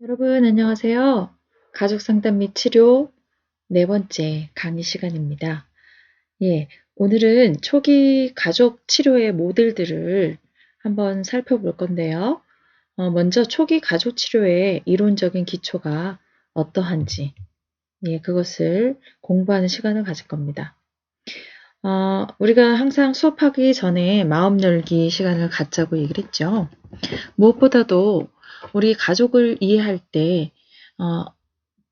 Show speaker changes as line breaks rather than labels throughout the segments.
여러분 안녕하세요. 가족 상담 및 치료 네 번째 강의 시간입니다. 예, 오늘은 초기 가족 치료의 모델들을 한번 살펴볼 건데요. 먼저 초기 가족 치료의 이론적인 기초가 어떠한지, 그것을 공부하는 시간을 가질 겁니다. 우리가 항상 수업하기 전에 마음 열기 시간을 갖자고 얘기를 했죠. 무엇보다도 우리 가족을 이해할 때, 어,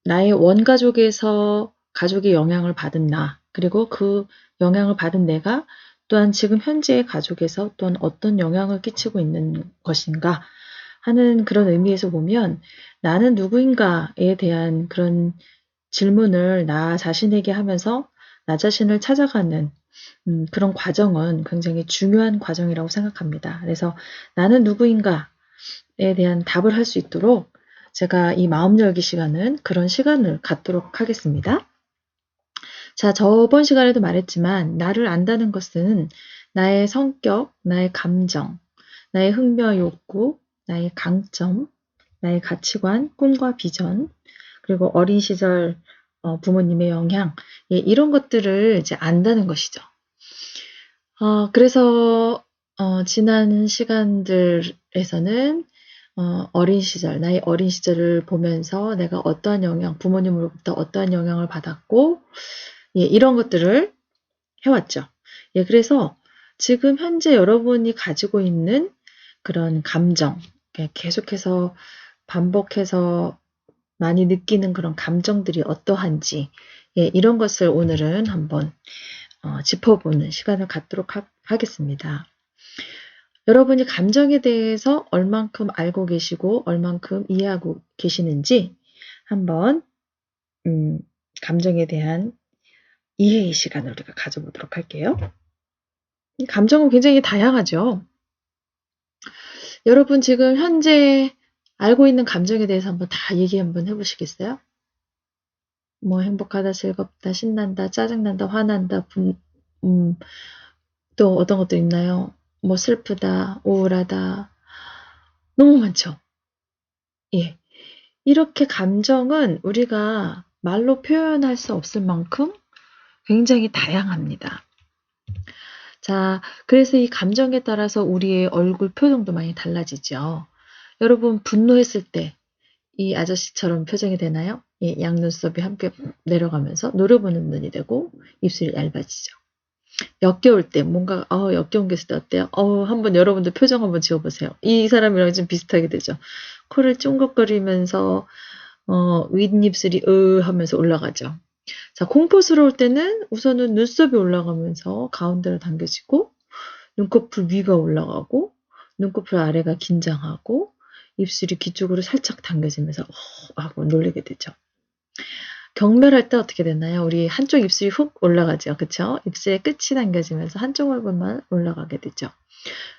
나의 원가족에서 가족의 영향을 받은 나, 그리고 그 영향을 받은 내가 또한 지금 현재의 가족에서 또한 어떤 영향을 끼치고 있는 것인가 하는 그런 의미에서 보면 나는 누구인가에 대한 그런 질문을 나 자신에게 하면서 나 자신을 찾아가는 그런 과정은 굉장히 중요한 과정이라고 생각합니다. 그래서 나는 누구인가에 대한 답을 할 수 있도록 제가 이 마음 열기 시간은 그런 시간을 갖도록 하겠습니다. 자, 저번 시간에도 말했지만 나를 안다는 것은 나의 성격, 나의 감정, 나의 흥미 욕구, 나의 강점, 나의 가치관, 꿈과 비전, 그리고 어린 시절 부모님의 영향, 이런 것들을 이제 안다는 것이죠. 그래서 지난 시간들에서는 어린 시절, 나의 어린 시절을 보면서 내가 어떠한 영향, 부모님으로부터 어떠한 영향을 받았고, 이런 것들을 해왔죠. 그래서 지금 현재 여러분이 가지고 있는 그런 감정, 계속해서 반복해서 많이 느끼는 그런 감정들이 어떠한지, 이런 것을 오늘은 한번 짚어보는 시간을 갖도록 하겠습니다. 여러분이 감정에 대해서 얼만큼 알고 계시고 얼만큼 이해하고 계시는지 한번 감정에 대한 이해의 시간을 우리가 가져보도록 할게요. 감정은 굉장히 다양하죠. 여러분 지금 현재 알고 있는 감정에 대해서 한번 다 얘기 한번 해보시겠어요? 뭐 행복하다, 즐겁다, 신난다, 짜증난다, 화난다, 또 어떤 것도 있나요? 뭐 슬프다, 우울하다, 너무 많죠. 이렇게 감정은 우리가 말로 표현할 수 없을 만큼 굉장히 다양합니다. 자, 그래서 이 감정에 따라서 우리의 얼굴 표정도 많이 달라지죠. 여러분 분노했을 때 이 아저씨처럼 표정이 되나요? 양눈썹이 함께 내려가면서 노려보는 눈이 되고 입술이 얇아지죠. 역겨울 때 뭔가 역겨운 게 있을 때 어때요? 한번 여러분들 표정 한번 지어보세요. 이 사람이랑 좀 비슷하게 되죠. 코를 쫑긋거리면서 윗입술이 하면서 올라가죠. 자, 공포스러울 때는 우선은 눈썹이 올라가면서 가운데로 당겨지고 눈꺼풀 위가 올라가고 눈꺼풀 아래가 긴장하고 입술이 귀 쪽으로 살짝 당겨지면서 하고 놀라게 되죠. 경멸할 때 어떻게 되나요? 우리 한쪽 입술이 훅 올라가죠. 그쵸? 입술의 끝이 당겨지면서 한쪽 얼굴만 올라가게 되죠.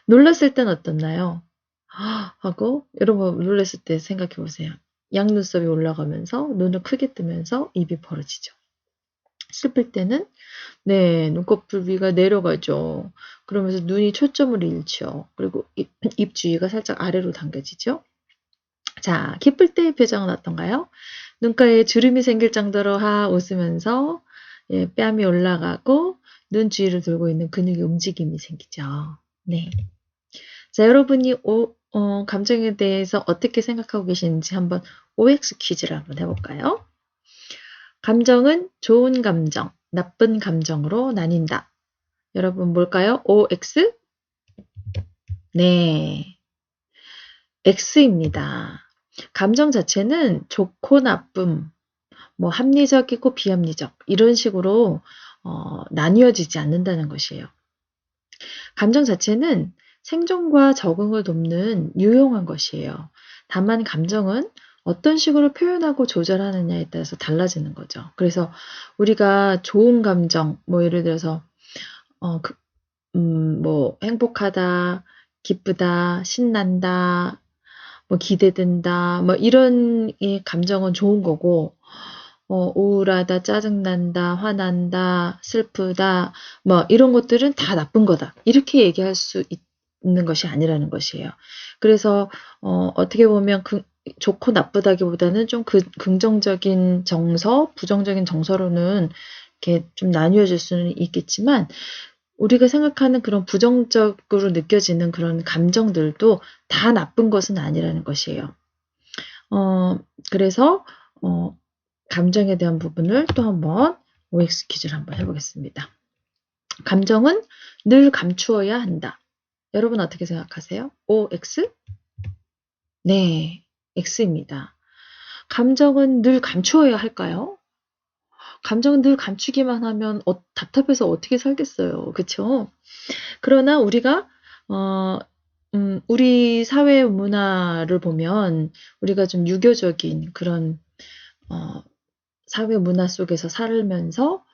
놀랐을 땐 어떻나요? 하고 여러분 놀랐을 때 생각해 보세요. 양눈썹이 올라가면서 눈을 크게 뜨면서 입이 벌어지죠. 슬플 때는 눈꺼풀 위가 내려가죠. 그러면서 눈이 초점을 잃죠. 그리고 입 주위가 살짝 아래로 당겨지죠. 자, 기쁠 때의 표정은 어떤가요? 눈가에 주름이 생길 정도로 웃으면서 뺨이 올라가고 눈 주위를 돌고 있는 근육의 움직임이 생기죠. 네. 자, 여러분이 감정에 대해서 어떻게 생각하고 계시는지 한번 OX 퀴즈를 한번 해볼까요? 감정은 좋은 감정, 나쁜 감정으로 나뉜다. 여러분 뭘까요? OX? 네, X입니다. 감정 자체는 좋고 나쁨, 뭐 합리적이고 비합리적 이런 식으로 나뉘어지지 않는다는 것이에요. 감정 자체는 생존과 적응을 돕는 유용한 것이에요. 다만 감정은 어떤 식으로 표현하고 조절하느냐에 따라서 달라지는 거죠. 그래서 우리가 좋은 감정, 뭐 예를 들어서 뭐 행복하다, 기쁘다, 신난다, 뭐 기대된다, 뭐 이런 감정은 좋은 거고, 우울하다, 짜증난다, 화난다, 슬프다, 뭐 이런 것들은 다 나쁜 거다. 이렇게 얘기할 수 있는 것이 아니라는 것이에요. 그래서 어떻게 보면 좋고 나쁘다기보다는 좀 긍정적인 정서, 부정적인 정서로는 이렇게 좀 나뉘어질 수는 있겠지만 우리가 생각하는 그런 부정적으로 느껴지는 그런 감정들도 다 나쁜 것은 아니라는 것이에요. 그래서 감정에 대한 부분을 또 한번 OX 퀴즈를 한번 해보겠습니다. 감정은 늘 감추어야 한다. 여러분 어떻게 생각하세요? OX? 네, X입니다. 감정은 늘 감추어야 할까요? 감정은 늘 감추기만 하면 답답해서 어떻게 살겠어요. 그쵸? 그러나 우리가 우리 사회 문화를 보면 우리가 좀 유교적인 그런 사회 문화 속에서 살면서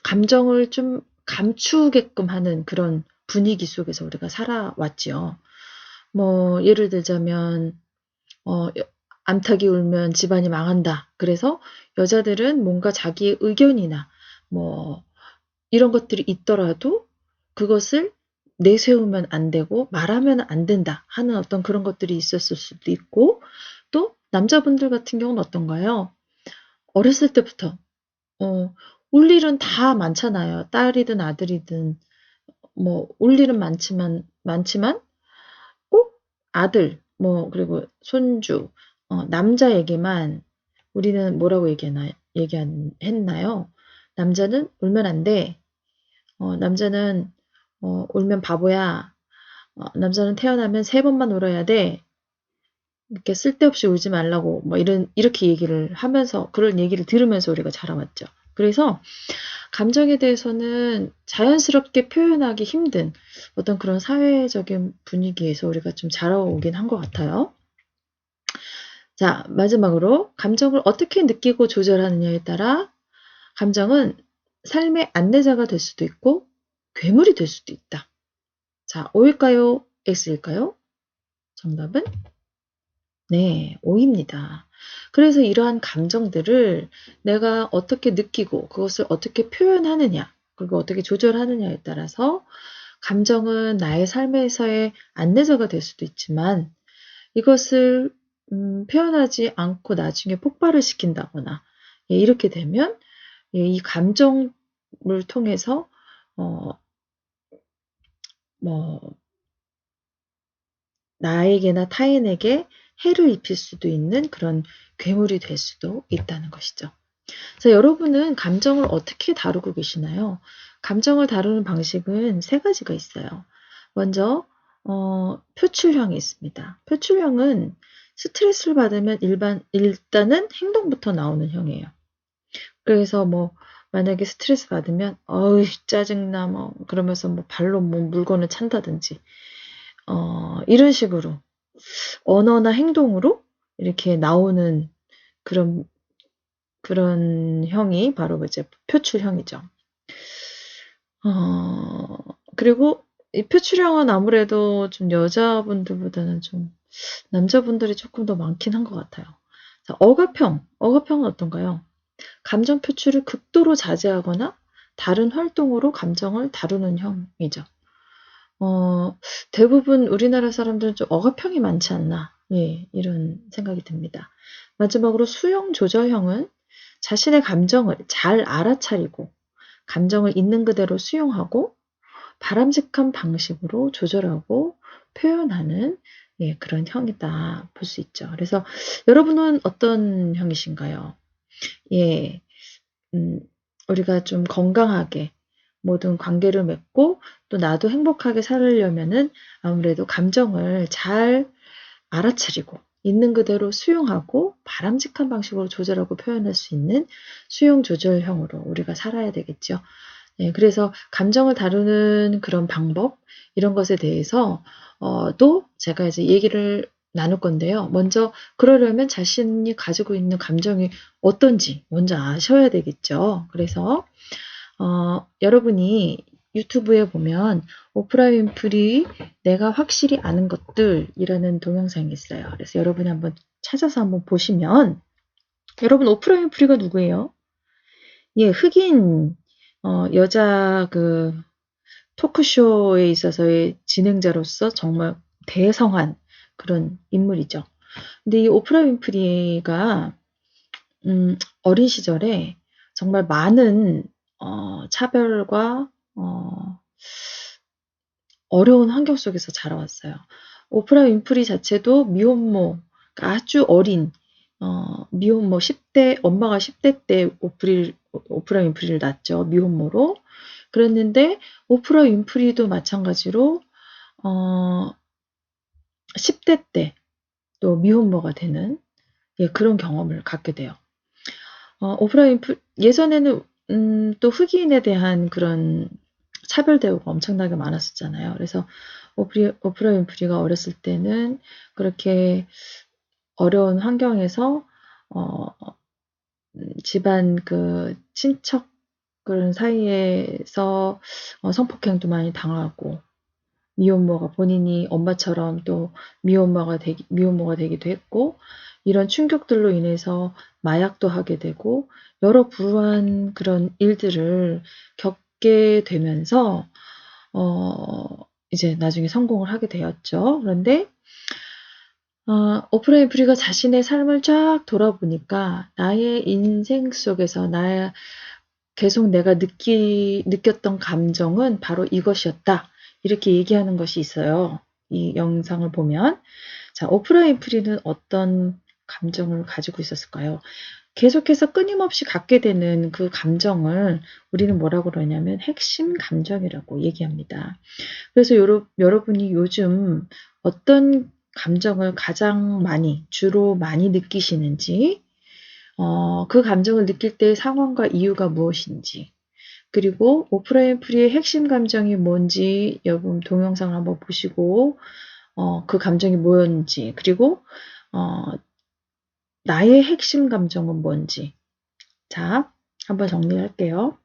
감정을 좀 감추게끔 하는 그런 분위기 속에서 우리가 살아왔지요. 뭐 예를 들자면 암탉이 울면 집안이 망한다. 그래서 여자들은 뭔가 자기의 의견이나 뭐 이런 것들이 있더라도 그것을 내세우면 안 되고 말하면 안 된다 하는 어떤 그런 것들이 있었을 수도 있고 또 남자분들 같은 경우는 어떤가요? 어렸을 때부터 울 일은 다 많잖아요. 딸이든 아들이든 뭐 울 일은 많지만 꼭 아들 뭐 그리고 손주 남자에게만 우리는 뭐라고 얘기했나요? 남자는 울면 안 돼. 남자는 울면 바보야. 남자는 태어나면 3번만 울어야 돼. 이렇게 쓸데없이 울지 말라고 뭐 이렇게 얘기를 하면서 그런 얘기를 들으면서 우리가 자라왔죠. 그래서 감정에 대해서는 자연스럽게 표현하기 힘든 어떤 그런 사회적인 분위기에서 우리가 좀 자라오긴 한 것 같아요. 자, 마지막으로 감정을 어떻게 느끼고 조절하느냐에 따라 감정은 삶의 안내자가 될 수도 있고 괴물이 될 수도 있다. 자, O일까요? X일까요? 정답은 네, O입니다. 그래서 이러한 감정들을 내가 어떻게 느끼고 그것을 어떻게 표현하느냐, 그리고 어떻게 조절하느냐에 따라서 감정은 나의 삶에서의 안내자가 될 수도 있지만 이것을 표현하지 않고 나중에 폭발을 시킨다거나 이렇게 되면 이 감정을 통해서 뭐 나에게나 타인에게 해를 입힐 수도 있는 그런 괴물이 될 수도 있다는 것이죠. 자, 여러분은 감정을 어떻게 다루고 계시나요? 감정을 다루는 방식은 3가지가 있어요. 먼저 표출형이 있습니다. 표출형은 스트레스를 받으면 일단은 행동부터 나오는 형이에요. 그래서 뭐 만약에 스트레스 받으면 어이 짜증나 뭐 그러면서 뭐 발로 뭐 물건을 찬다든지 이런 식으로 언어나 행동으로 이렇게 나오는 그런 형이 바로 이제 표출형이죠. 그리고 이 표출형은 아무래도 좀 여자분들보다는 좀 남자분들이 조금 더 많긴 한 것 같아요. 자, 억압형은 어떤가요? 감정 표출을 극도로 자제하거나 다른 활동으로 감정을 다루는 형이죠. 대부분 우리나라 사람들은 좀 억압형이 많지 않나, 예, 이런 생각이 듭니다. 마지막으로 수용 조절형은 자신의 감정을 잘 알아차리고 감정을 있는 그대로 수용하고 바람직한 방식으로 조절하고 표현하는 그런 형이다 볼 수 있죠. 그래서 여러분은 어떤 형이신가요? 예, 우리가 좀 건강하게 모든 관계를 맺고 또 나도 행복하게 살려면은 아무래도 감정을 잘 알아차리고 있는 그대로 수용하고 바람직한 방식으로 조절하고 표현할 수 있는 수용 조절형으로 우리가 살아야 되겠죠. 네, 그래서 감정을 다루는 그런 방법 이런 것에 대해서 또 제가 이제 얘기를 나눌 건데요. 먼저 그러려면 자신이 가지고 있는 감정이 어떤지 먼저 아셔야 되겠죠. 그래서 여러분이 유튜브에 보면 오프라 윈프리 내가 확실히 아는 것들이라는 동영상이 있어요. 그래서 여러분이 한번 찾아서 한번 보시면 여러분 오프라 윈프리가 누구예요? 예, 흑인 여자 토크쇼에 있어서의 진행자로서 정말 대성한 그런 인물이죠. 근데 이 오프라 윈프리가 어린 시절에 정말 많은 차별과 어려운 환경 속에서 자라왔어요. 오프라 윈프리 자체도 미혼모, 그러니까 아주 어린 미혼모 10대, 엄마가 10대 때 오프라 윈프리를 낳았죠. 미혼모로. 그랬는데 오프라 윈프리도 마찬가지로 10대 때 또 미혼모가 되는 그런 경험을 갖게 돼요. 오프라 윈프리 예전에는 또 흑인에 대한 그런 차별 대우가 엄청나게 많았었잖아요. 그래서 오프라 윈프리가 어렸을 때는 그렇게 어려운 환경에서 집안 그 친척 그런 사이에서 성폭행도 많이 당하고 미혼모가 본인이 엄마처럼 또 미혼모가 되기도 했고 이런 충격들로 인해서 마약도 하게 되고 여러 불우한 그런 일들을 겪게 되면서 이제 나중에 성공을 하게 되었죠. 그런데 오프라 윈프리가 자신의 삶을 쫙 돌아보니까 나의 인생 속에서 계속 내가 느꼈던 감정은 바로 이것이었다. 이렇게 얘기하는 것이 있어요. 이 영상을 보면. 자, 오프라 윈프리는 어떤 감정을 가지고 있었을까요? 계속해서 끊임없이 갖게 되는 그 감정을 우리는 뭐라고 그러냐면 핵심 감정이라고 얘기합니다. 그래서 여러분이 요즘 어떤 감정을 주로 많이 느끼시는지, 그 감정을 느낄 때의 상황과 이유가 무엇인지, 그리고 오프라 윈프리의 핵심 감정이 뭔지 여러분 동영상을 한번 보시고 그 감정이 뭐였는지 그리고 나의 핵심 감정은 뭔지 자 한번 정리할게요.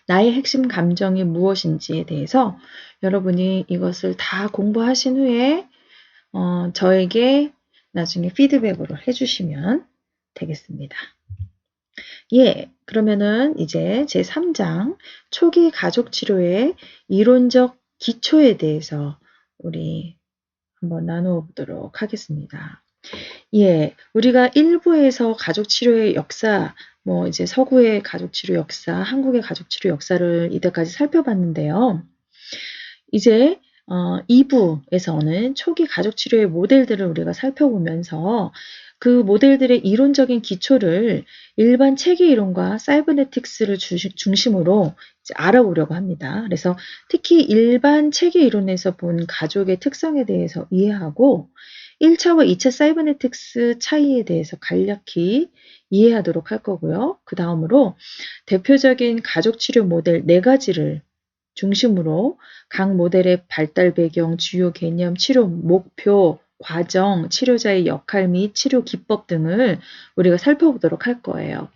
나의 핵심 감정이 무엇인지에 대해서 여러분이 이것을 다 공부하신 후에 저에게 나중에 피드백으로 해주시면 되겠습니다. 그러면은 이제 제3장 초기 가족 치료의 이론적 기초에 대해서 우리 한번 나누어 보도록 하겠습니다. 우리가 1부에서 가족 치료의 역사, 이제 서구의 가족 치료 역사, 한국의 가족 치료 역사를 이때까지 살펴봤는데요. 이제 2부에서는 초기 가족 치료의 모델들을 우리가 살펴보면서 그 모델들의 이론적인 기초를 일반 체계 이론과 사이버네틱스를 중심으로 이제 알아보려고 합니다. 그래서 특히 일반 체계 이론에서 본 가족의 특성에 대해서 이해하고 1차와 2차 사이버네틱스 차이에 대해서 간략히 이해하도록 할 거고요. 그 다음으로 대표적인 가족 치료 모델 4가지를 중심으로 각 모델의 발달 배경, 주요 개념, 치료 목표, 과정, 치료자의 역할 및 치료 기법 등을 우리가 살펴보도록 할 거예요.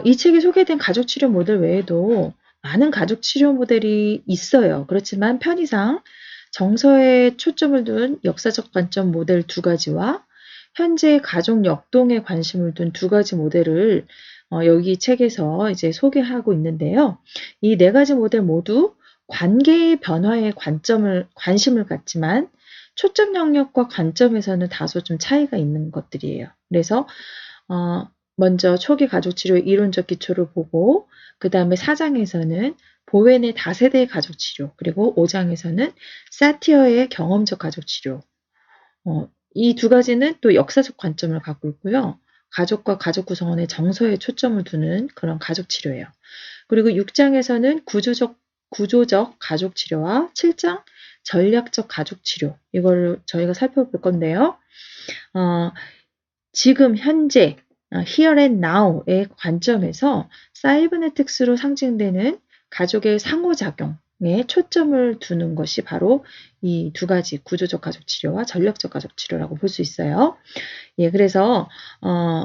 이 책에 소개된 가족 치료 모델 외에도 많은 가족 치료 모델이 있어요. 그렇지만 편의상 정서에 초점을 둔 역사적 관점 모델 2가지와 현재 가족 역동에 관심을 둔 2가지 모델을 여기 책에서 이제 소개하고 있는데요. 이 4가지 모델 모두 관계의 변화에 관심을 갖지만 초점 영역과 관점에서는 다소 좀 차이가 있는 것들이에요. 그래서 먼저 초기 가족치료의 이론적 기초를 보고 그 다음에 4장에서는 보웬의 다세대 가족치료 그리고 5장에서는 사티어의 경험적 가족치료 이 2가지는 또 역사적 관점을 갖고 있고요. 가족과 가족 구성원의 정서에 초점을 두는 그런 가족치료예요. 그리고 6장에서는 구조적 가족치료와 7장 전략적 가족치료 이걸 저희가 살펴볼 건데요. 지금 현재 here and now의 관점에서 사이버네틱스로 상징되는 가족의 상호작용에 초점을 두는 것이 바로 이 2가지 구조적 가족치료와 전략적 가족치료라고 볼 수 있어요. 그래서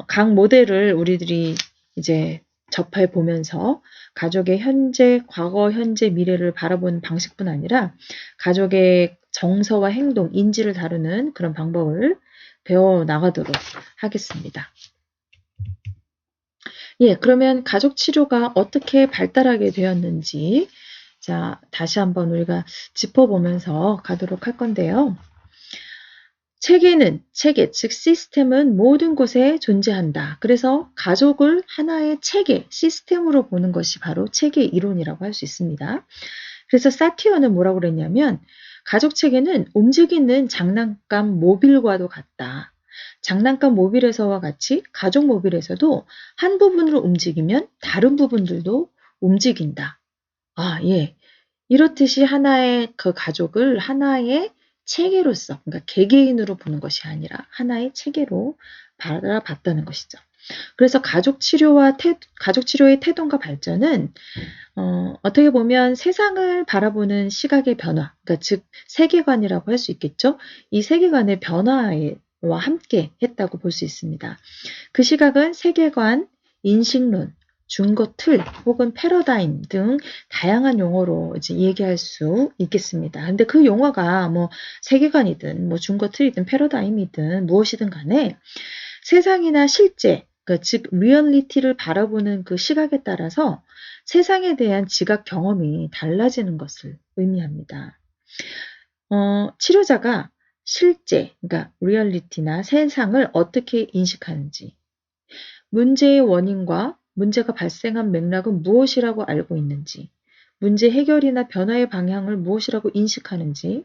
각 모델을 우리들이 이제 접해 보면서 가족의 현재, 과거, 현재, 미래를 바라보는 방식뿐 아니라 가족의 정서와 행동, 인지를 다루는 그런 방법을 배워 나가도록 하겠습니다. 그러면 가족 치료가 어떻게 발달하게 되었는지 자, 다시 한번 우리가 짚어보면서 가도록 할 건데요. 체계, 즉 시스템은 모든 곳에 존재한다. 그래서 가족을 하나의 체계, 시스템으로 보는 것이 바로 체계 이론이라고 할 수 있습니다. 그래서 사티어는 뭐라고 그랬냐면 가족 체계는 움직이는 장난감 모빌과도 같다. 장난감 모빌에서와 같이 가족 모빌에서도 한 부분을 움직이면 다른 부분들도 움직인다. 아, 예. 이렇듯이 하나의 그 가족을 하나의 체계로서, 그러니까 개개인으로 보는 것이 아니라 하나의 체계로 바라봤다는 것이죠. 그래서 가족 치료의 태동과 발전은 어떻게 보면 세상을 바라보는 시각의 변화, 그러니까 즉 세계관이라고 할 수 있겠죠. 이 세계관의 변화와 함께 했다고 볼 수 있습니다. 그 시각은 세계관, 인식론, 준거 틀 혹은 패러다임 등 다양한 용어로 이제 얘기할 수 있겠습니다. 근데 그 용어가 뭐 세계관이든 뭐 준거 틀이든 패러다임이든 무엇이든 간에 세상이나 실제, 그러니까 즉 리얼리티를 바라보는 그 시각에 따라서 세상에 대한 지각 경험이 달라지는 것을 의미합니다. 치료자가 실제, 그러니까 리얼리티나 세상을 어떻게 인식하는지, 문제의 원인과 문제가 발생한 맥락은 무엇이라고 알고 있는지, 문제 해결이나 변화의 방향을 무엇이라고 인식하는지,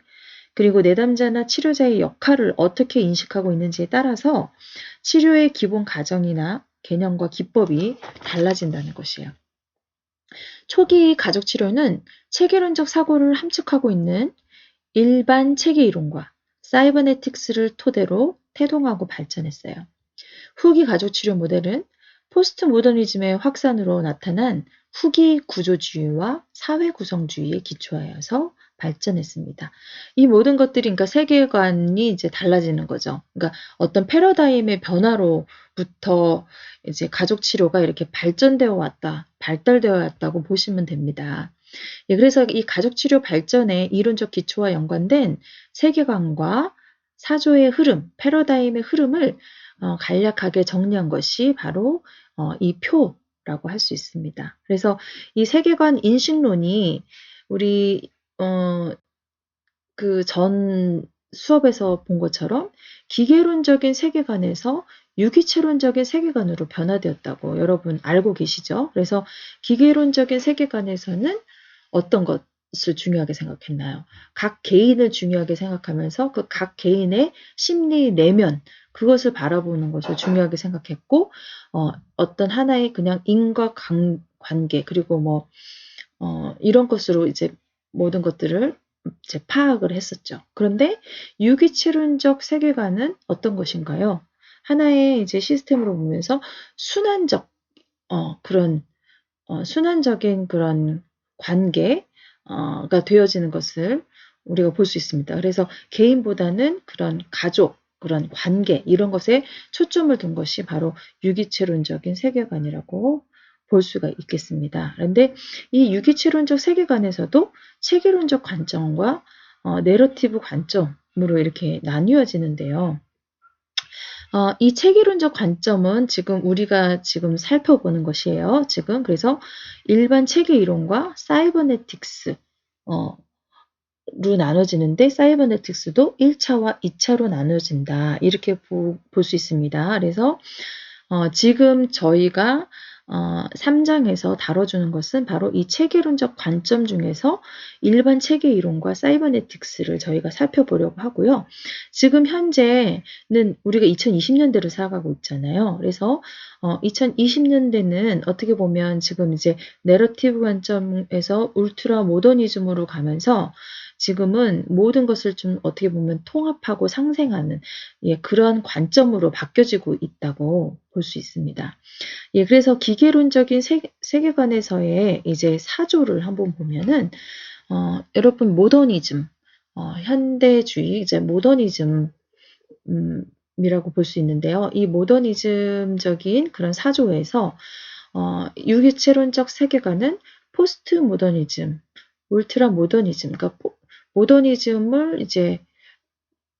그리고 내담자나 치료자의 역할을 어떻게 인식하고 있는지에 따라서 치료의 기본 가정이나 개념과 기법이 달라진다는 것이에요. 초기 가족 치료는 체계론적 사고를 함축하고 있는 일반 체계 이론과 사이버네틱스를 토대로 태동하고 발전했어요. 후기 가족 치료 모델은 포스트 모더니즘의 확산으로 나타난 후기 구조주의와 사회 구성주의에 기초하여서 발전했습니다. 이 모든 것들이 그러니까 세계관이 이제 달라지는 거죠. 그러니까 어떤 패러다임의 변화로부터 이제 가족 치료가 이렇게 발달되어 왔다고 보시면 됩니다. 예, 그래서 이 가족 치료 발전의 이론적 기초와 연관된 세계관과 사조의 흐름, 패러다임의 흐름을 간략하게 정리한 것이 바로 이 표라고 할 수 있습니다. 그래서 이 세계관 인식론이 우리 그 전 수업에서 본 것처럼 기계론적인 세계관에서 유기체론적인 세계관으로 변화되었다고 여러분 알고 계시죠? 그래서 기계론적인 세계관에서는 어떤 것을 중요하게 생각했나요? 각 개인을 중요하게 생각하면서 그 각 개인의 심리 내면, 그것을 바라보는 것을 중요하게 생각했고, 어떤 하나의 그냥 인과관계, 그리고 뭐, 이런 것으로 이제 모든 것들을 이제 파악을 했었죠. 그런데 유기체론적 세계관은 어떤 것인가요? 하나의 이제 시스템으로 보면서 순환적인 그런 관계가 되어지는 것을 우리가 볼 수 있습니다. 그래서 개인보다는 그런 가족, 그런 관계 이런 것에 초점을 둔 것이 바로 유기체론적인 세계관이라고 볼 수가 있겠습니다. 그런데 이 유기체론적 세계관에서도 체계론적 관점과 내러티브 관점으로 이렇게 나뉘어지는데요. 이 체계론적 관점은 지금 우리가 지금 살펴보는 것이에요. 지금 그래서 일반 체계 이론과 사이버네틱스 로 나눠지는데 사이버네틱스도 1차와 2차로 나눠진다. 이렇게 볼 수 있습니다. 그래서 지금 저희가 3장에서 다뤄주는 것은 바로 이 체계론적 관점 중에서 일반 체계 이론과 사이버네틱스를 저희가 살펴보려고 하고요. 지금 현재는 우리가 2020년대를 살아가고 있잖아요. 그래서 2020년대는 어떻게 보면 지금 이제 내러티브 관점에서 울트라 모더니즘으로 가면서 지금은 모든 것을 좀 어떻게 보면 통합하고 상생하는 그런 관점으로 바뀌어지고 있다고 볼 수 있습니다. 예, 그래서 기계론적인 세계관에서의 이제 사조를 한번 보면은 여러분 모더니즘, 현대주의 이제 모더니즘 이라고 볼 수 있는데요. 이 모더니즘적인 그런 사조에서 유기체론적 세계관은 포스트 모더니즘, 울트라 모더니즘, 그러니까 모더니즘을 이제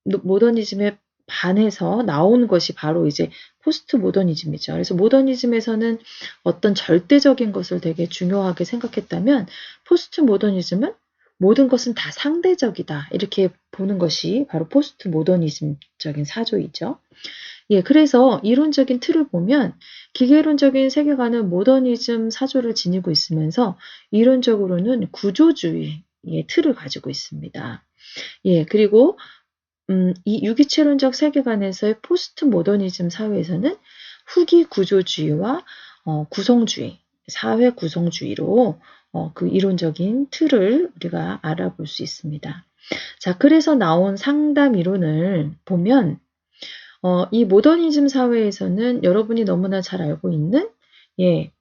모더니즘에 반해서 나온 것이 바로 이제 포스트 모더니즘이죠. 그래서 모더니즘에서는 어떤 절대적인 것을 되게 중요하게 생각했다면 포스트 모더니즘은 모든 것은 다 상대적이다. 이렇게 보는 것이 바로 포스트 모더니즘적인 사조이죠. 예, 그래서 이론적인 틀을 보면 기계론적인 세계관은 모더니즘 사조를 지니고 있으면서 이론적으로는 구조주의의 틀을 가지고 있습니다. 예, 그리고 이 유기체론적 세계관에서의 포스트 모더니즘 사회에서는 후기 구조주의와 구성주의, 사회 구성주의로 그 이론적인 틀을 우리가 알아볼 수 있습니다. 자, 그래서 나온 상담 이론을 보면 이 모더니즘 사회에서는 여러분이 너무나 잘 알고 있는 예,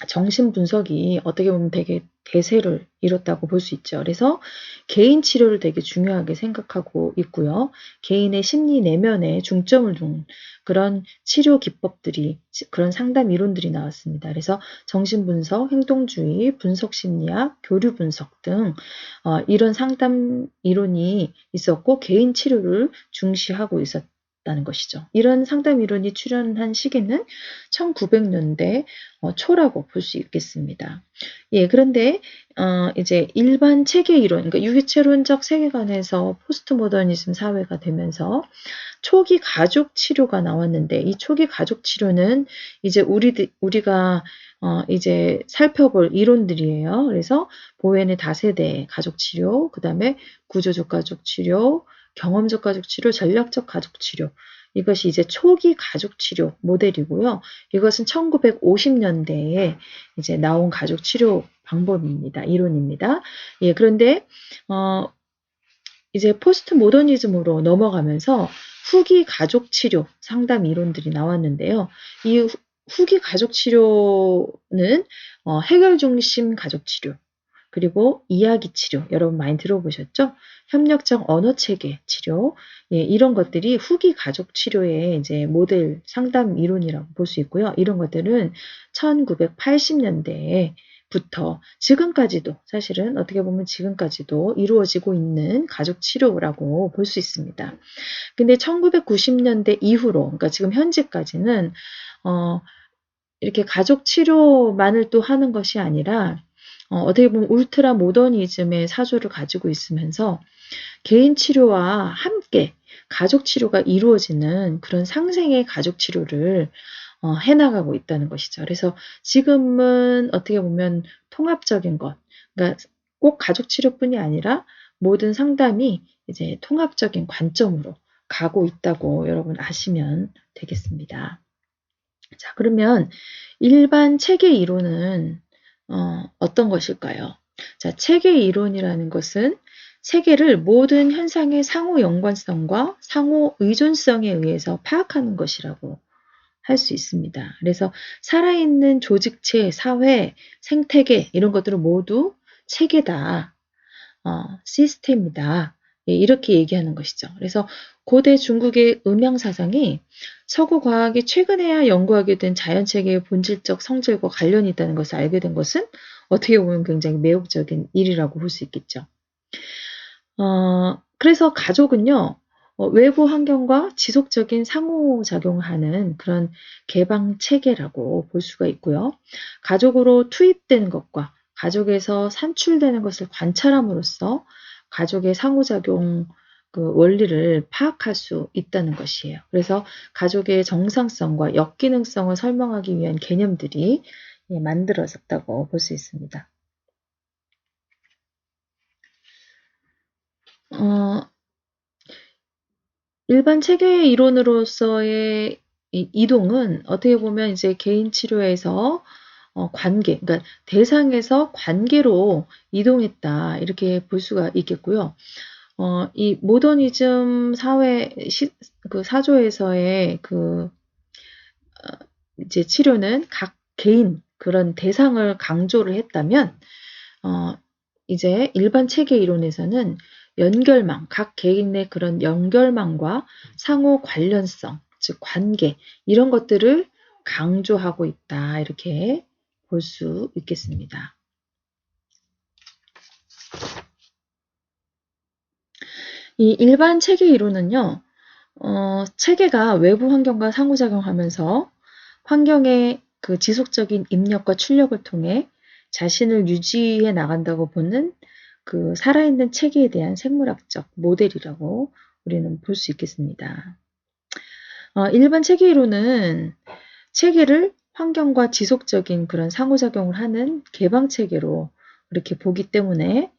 정신 분석이 어떻게 보면 되게 대세를 이뤘다고 볼 수 있죠. 그래서 개인 치료를 되게 중요하게 생각하고 있고요. 개인의 심리 내면에 중점을 둔 그런 치료 기법들이, 그런 상담 이론들이 나왔습니다. 그래서 정신 분석, 행동주의, 분석 심리학, 교류 분석 등 이런 상담 이론이 있었고 개인 치료를 중시하고 있었다는 것이죠. 이런 상담 이론이 출현한 시기는 1900년대 초라고 볼 수 있겠습니다. 예, 그런데 이제 일반 체계 이론, 그러니까 유기체론적 세계관에서 포스트 모더니즘 사회가 되면서 초기 가족 치료가 나왔는데 이 초기 가족 치료는 이제 우리가 이제 살펴볼 이론들이에요. 그래서 보웬의 다세대 가족 치료, 그 다음에 구조적 가족 치료, 경험적 가족 치료, 전략적 가족 치료. 이것이 이제 초기 가족 치료 모델이고요. 이것은 1950년대에 이제 나온 가족 치료 방법입니다. 이론입니다. 예, 그런데 이제 포스트 모더니즘으로 넘어가면서 후기 가족 치료 상담 이론들이 나왔는데요. 이 후기 가족 치료는 해결 중심 가족 치료, 그리고 이야기 치료, 여러분 많이 들어보셨죠? 협력적 언어 체계 치료, 예, 이런 것들이 후기 가족 치료의 이제 모델 상담 이론이라고 볼 수 있고요. 이런 것들은 1980년대에 부터 지금까지도 사실은 어떻게 보면 지금까지도 이루어지고 있는 가족 치료라고 볼 수 있습니다. 근데 1990년대 이후로, 그러니까 지금 현재까지는 이렇게 가족 치료만을 또 하는 것이 아니라 어떻게 보면 울트라 모더니즘의 사조를 가지고 있으면서 개인 치료와 함께 가족 치료가 이루어지는 그런 상생의 가족 치료를 해나가고 있다는 것이죠. 그래서 지금은 어떻게 보면 통합적인 것, 그러니까 꼭 가족 치료뿐이 아니라 모든 상담이 이제 통합적인 관점으로 가고 있다고 여러분 아시면 되겠습니다. 자, 그러면 일반 체계 이론은 어떤 것일까요? 자, 체계 이론이라는 것은 세계를 모든 현상의 상호 연관성과 상호 의존성에 의해서 파악하는 것이라고 할 수 있습니다. 그래서 살아있는 조직체, 사회, 생태계 이런 것들은 모두 체계다, 시스템이다. 예, 이렇게 얘기하는 것이죠. 그래서 고대 중국의 음양 사상이 서구 과학이 최근에야 연구하게 된 자연체계의 본질적 성질과 관련이 있다는 것을 알게 된 것은 어떻게 보면 굉장히 매혹적인 일이라고 볼 수 있겠죠. 그래서 가족은요, 외부 환경과 지속적인 상호작용하는 그런 개방 체계라고 볼 수가 있고요. 가족으로 투입되는 것과 가족에서 산출되는 것을 관찰함으로써 가족의 상호작용 그 원리를 파악할 수 있다는 것이에요. 그래서 가족의 정상성과 역기능성을 설명하기 위한 개념들이 만들어졌다고 볼 수 있습니다. 일반 체계 이론으로서의 이동은 어떻게 보면 이제 개인 치료에서 관계, 그러니까 대상에서 관계로 이동했다 이렇게 볼 수가 있겠고요. 이 모더니즘 사회 그 사조에서의 그 이제 치료는 각 개인 그런 대상을 강조를 했다면 이제 일반 체계 이론에서는 연결망, 각 개인의 그런 연결망과 상호 관련성, 즉 관계 이런 것들을 강조하고 있다 이렇게 볼 수 있겠습니다. 이 일반 체계 이론은요, 체계가 외부 환경과 상호작용하면서 환경의 그 지속적인 입력과 출력을 통해 자신을 유지해 나간다고 보는 그 살아있는 체계에 대한 생물학적 모델이라고 우리는 볼 수 있겠습니다. 일반 체계 이론은 체계를 환경과 지속적인 그런 상호작용을 하는 개방 체계로 이렇게 보기 때문에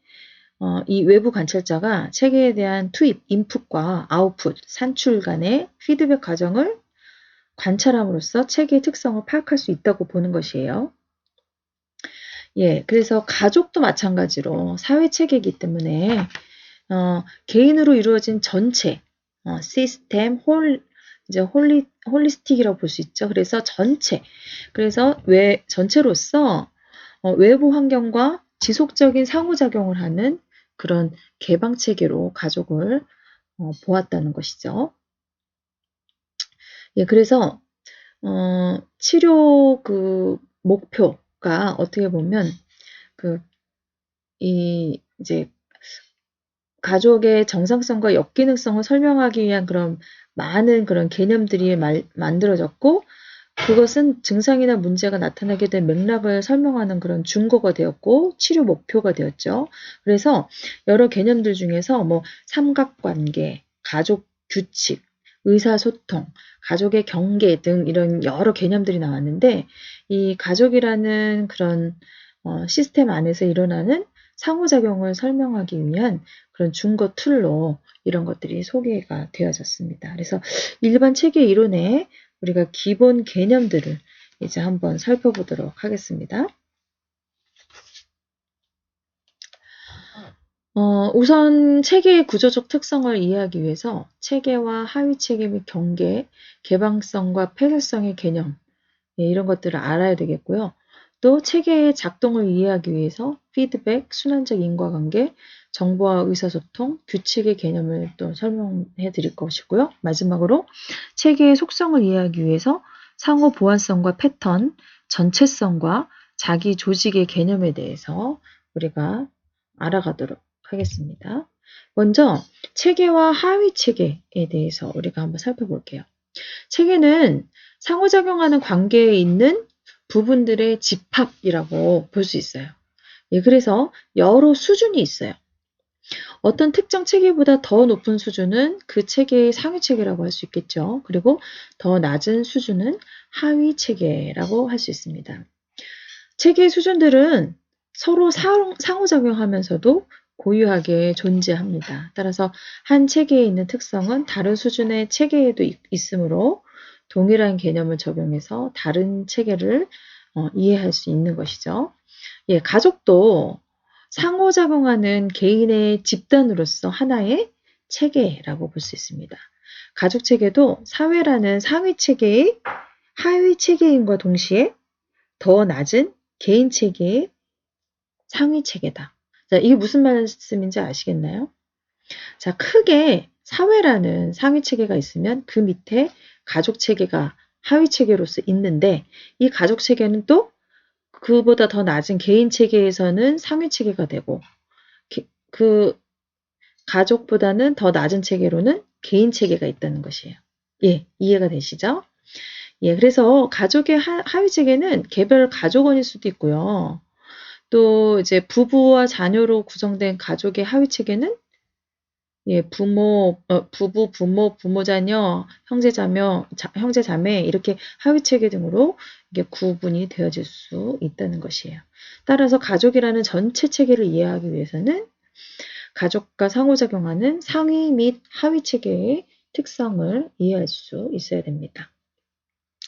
이 외부 관찰자가 체계에 대한 투입, 인풋과 아웃풋, 산출 간의 피드백 과정을 관찰함으로써 체계의 특성을 파악할 수 있다고 보는 것이에요. 예, 그래서 가족도 마찬가지로 사회체계이기 때문에 개인으로 이루어진 전체, 시스템, 이제 홀리스틱이라고 볼 수 있죠. 그래서 전체, 그래서 전체로서 외부 환경과 지속적인 상호작용을 하는 그런 개방체계로 가족을 보았다는 것이죠. 예, 그래서 치료 그 목표가 어떻게 보면 이제 가족의 정상성과 역기능성을 설명하기 위한 그런 많은 그런 개념들이 만들어졌고, 그것은 증상이나 문제가 나타나게 된 맥락을 설명하는 그런 준거가 되었고 치료 목표가 되었죠. 그래서 여러 개념들 중에서 뭐 삼각관계, 가족 규칙, 의사소통, 가족의 경계 등 이런 여러 개념들이 나왔는데, 이 가족이라는 그런 시스템 안에서 일어나는 상호작용을 설명하기 위한 그런 준거 툴로 이런 것들이 소개가 되어졌습니다. 그래서 일반 체계 이론에 우리가 기본 개념들을 이제 한번 살펴보도록 하겠습니다. 우선 체계의 구조적 특성을 이해하기 위해서 체계와 하위 체계 및 경계, 개방성과 폐쇄성의 개념, 이런 것들을 알아야 되겠고요. 또 체계의 작동을 이해하기 위해서 피드백, 순환적 인과관계, 정보와 의사소통, 규칙의 개념을 또 설명해 드릴 것이고요. 마지막으로 체계의 속성을 이해하기 위해서 상호 보완성과 패턴, 전체성과 자기 조직의 개념에 대해서 우리가 알아가도록 하겠습니다. 먼저 체계와 하위 체계에 대해서 우리가 한번 살펴볼게요. 체계는 상호작용하는 관계에 있는 부분들의 집합이라고 볼 수 있어요. 예, 그래서 여러 수준이 있어요. 어떤 특정 체계보다 더 높은 수준은 그 체계의 상위 체계라고 할 수 있겠죠. 그리고 더 낮은 수준은 하위 체계라고 할 수 있습니다. 체계의 수준들은 서로 상호작용하면서도 고유하게 존재합니다. 따라서 한 체계에 있는 특성은 다른 수준의 체계에도 있으므로 동일한 개념을 적용해서 다른 체계를 이해할 수 있는 것이죠. 예, 가족도 상호작용하는 개인의 집단으로서 하나의 체계라고 볼 수 있습니다. 가족 체계도 사회라는 상위 체계의 하위 체계임과 동시에 더 낮은 개인 체계의 상위 체계다. 자, 이게 무슨 말씀인지 아시겠나요? 자, 크게 사회라는 상위 체계가 있으면 그 밑에 가족 체계가 하위 체계로서 있는데, 이 가족 체계는 또 그보다 더 낮은 개인 체계에서는 상위 체계가 되고, 그 가족보다는 더 낮은 체계로는 개인 체계가 있다는 것이에요. 예, 이해가 되시죠? 예, 그래서 가족의 하위 체계는 개별 가족원일 수도 있고요. 또 이제 부부와 자녀로 구성된 가족의 하위 체계는 예, 부부, 부모, 자녀, 형제, 자매 이렇게 하위 체계 등으로 이게 구분이 되어질 수 있다는 것이에요. 따라서 가족이라는 전체 체계를 이해하기 위해서는 가족과 상호작용하는 상위 및 하위 체계의 특성을 이해할 수 있어야 됩니다.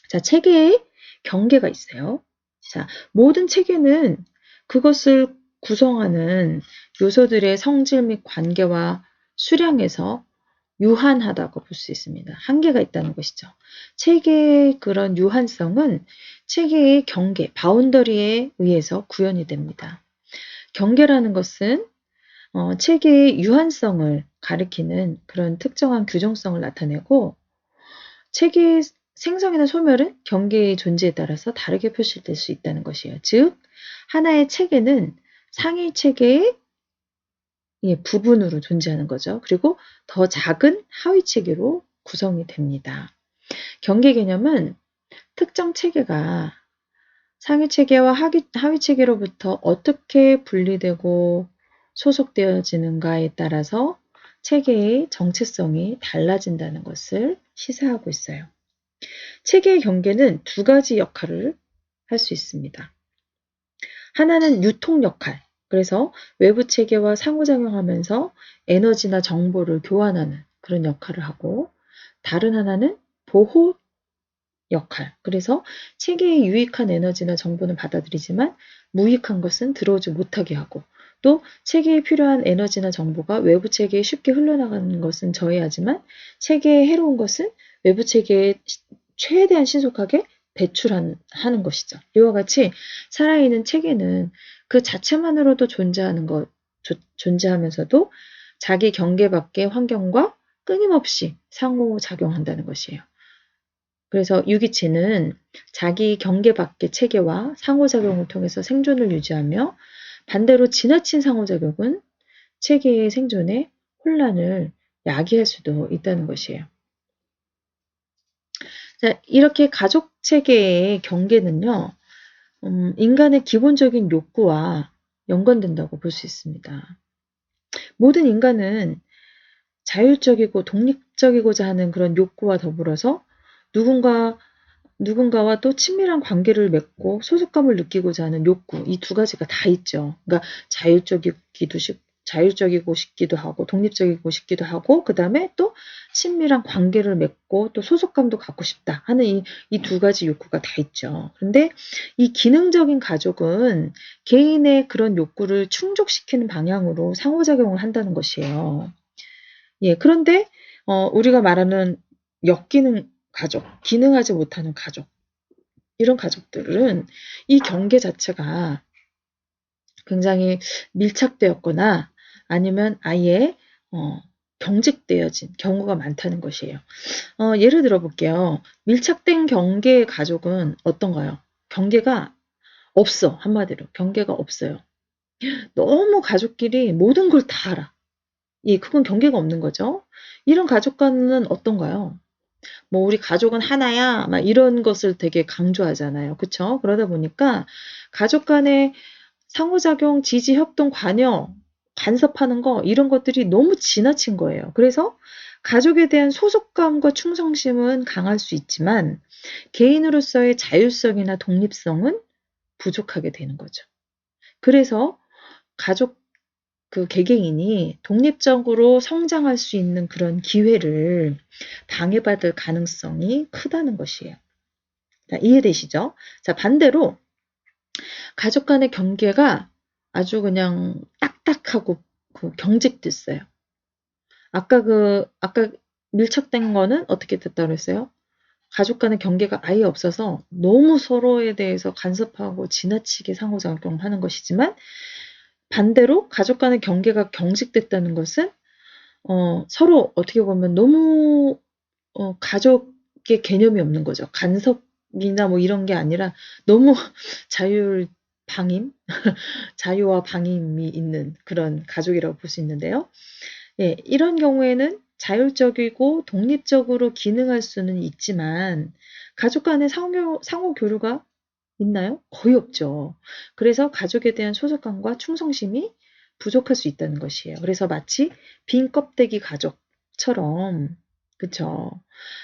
자, 체계의 경계가 있어요. 자, 모든 체계는 그것을 구성하는 요소들의 성질 및 관계와 수량에서 유한하다고 볼 수 있습니다. 한계가 있다는 것이죠. 체계의 그런 유한성은 체계의 경계, 바운더리에 의해서 구현이 됩니다. 경계라는 것은 체계의 유한성을 가리키는 그런 특정한 규정성을 나타내고, 체계의 생성이나 소멸은 경계의 존재에 따라서 다르게 표시될 수 있다는 것이에요. 즉, 하나의 체계는 상위 체계의 부분으로 존재하는 거죠. 그리고 더 작은 하위 체계로 구성이 됩니다. 경계 개념은 특정 체계가 상위 체계와 하위 체계로부터 어떻게 분리되고 소속되어지는가에 따라서 체계의 정체성이 달라진다는 것을 시사하고 있어요. 체계의 경계는 두 가지 역할을 할 수 있습니다. 하나는 유통 역할, 그래서 외부 체계와 상호작용하면서 에너지나 정보를 교환하는 그런 역할을 하고, 다른 하나는 보호 역할, 그래서 체계에 유익한 에너지나 정보는 받아들이지만 무익한 것은 들어오지 못하게 하고, 또 체계에 필요한 에너지나 정보가 외부 체계에 쉽게 흘러나가는 것은 저해하지만 체계에 해로운 것은 외부 체계에 최대한 신속하게 배출하는 것이죠. 이와 같이 살아있는 체계는 그 자체만으로도 존재하면서도 자기 경계 밖의 환경과 끊임없이 상호작용한다는 것이에요. 그래서 유기체는 자기 경계 밖의 체계와 상호작용을 통해서 생존을 유지하며, 반대로 지나친 상호작용은 체계의 생존에 혼란을 야기할 수도 있다는 것이에요. 자, 이렇게 가족 체계의 경계는요, 인간의 기본적인 욕구와 연관된다고 볼 수 있습니다. 모든 인간은 자율적이고 독립적이고자 하는 그런 욕구와 더불어서 누군가와 또 친밀한 관계를 맺고 소속감을 느끼고자 하는 욕구, 이 두 가지가 다 있죠. 그러니까 자율적이고 싶기도 하고 독립적이고 싶기도 하고, 그 다음에 또 친밀한 관계를 맺고 또 소속감도 갖고 싶다 하는 이 두 가지 욕구가 다 있죠. 그런데 이 기능적인 가족은 개인의 그런 욕구를 충족시키는 방향으로 상호작용을 한다는 것이에요. 예, 그런데 우리가 말하는 역기능 가족, 기능하지 못하는 가족, 이런 가족들은 이 경계 자체가 굉장히 밀착되었거나 아니면 아예 경직되어진 경우가 많다는 것이에요. 예를 들어 볼게요. 밀착된 경계의 가족은 어떤가요? 경계가 없어. 한마디로 경계가 없어요. 너무 가족끼리 모든 걸 다 알아. 예, 그건 경계가 없는 거죠. 이런 가족과는 어떤가요? 뭐 우리 가족은 하나야, 막 이런 것을 되게 강조하잖아요. 그쵸? 그러다 보니까 가족 간의 상호작용, 지지, 협동, 관여, 간섭하는 거, 이런 것들이 너무 지나친 거예요. 그래서 가족에 대한 소속감과 충성심은 강할 수 있지만 개인으로서의 자율성이나 독립성은 부족하게 되는 거죠. 그래서 가족 개개인이 독립적으로 성장할 수 있는 그런 기회를 방해받을 가능성이 크다는 것이에요. 자, 이해되시죠? 자, 반대로 가족 간의 경계가 아주 그냥 딱딱하고 경직됐어요. 아까 밀착된 거는 어떻게 됐다고 그랬어요? 가족 간의 경계가 아예 없어서 너무 서로에 대해서 간섭하고 지나치게 상호작용하는 것이지만, 반대로 가족 간의 경계가 경직됐다는 것은 서로 어떻게 보면 너무 가족의 개념이 없는 거죠. 간섭이나 뭐 이런 게 아니라 너무 자유와 방임이 있는 그런 가족이라고 볼 수 있는데요. 예, 이런 경우에는 자율적이고 독립적으로 기능할 수는 있지만 가족 간의 상호 교류가 있나요? 거의 없죠. 그래서 가족에 대한 소속감과 충성심이 부족할 수 있다는 것이에요. 그래서 마치 빈 껍데기 가족처럼, 그쵸?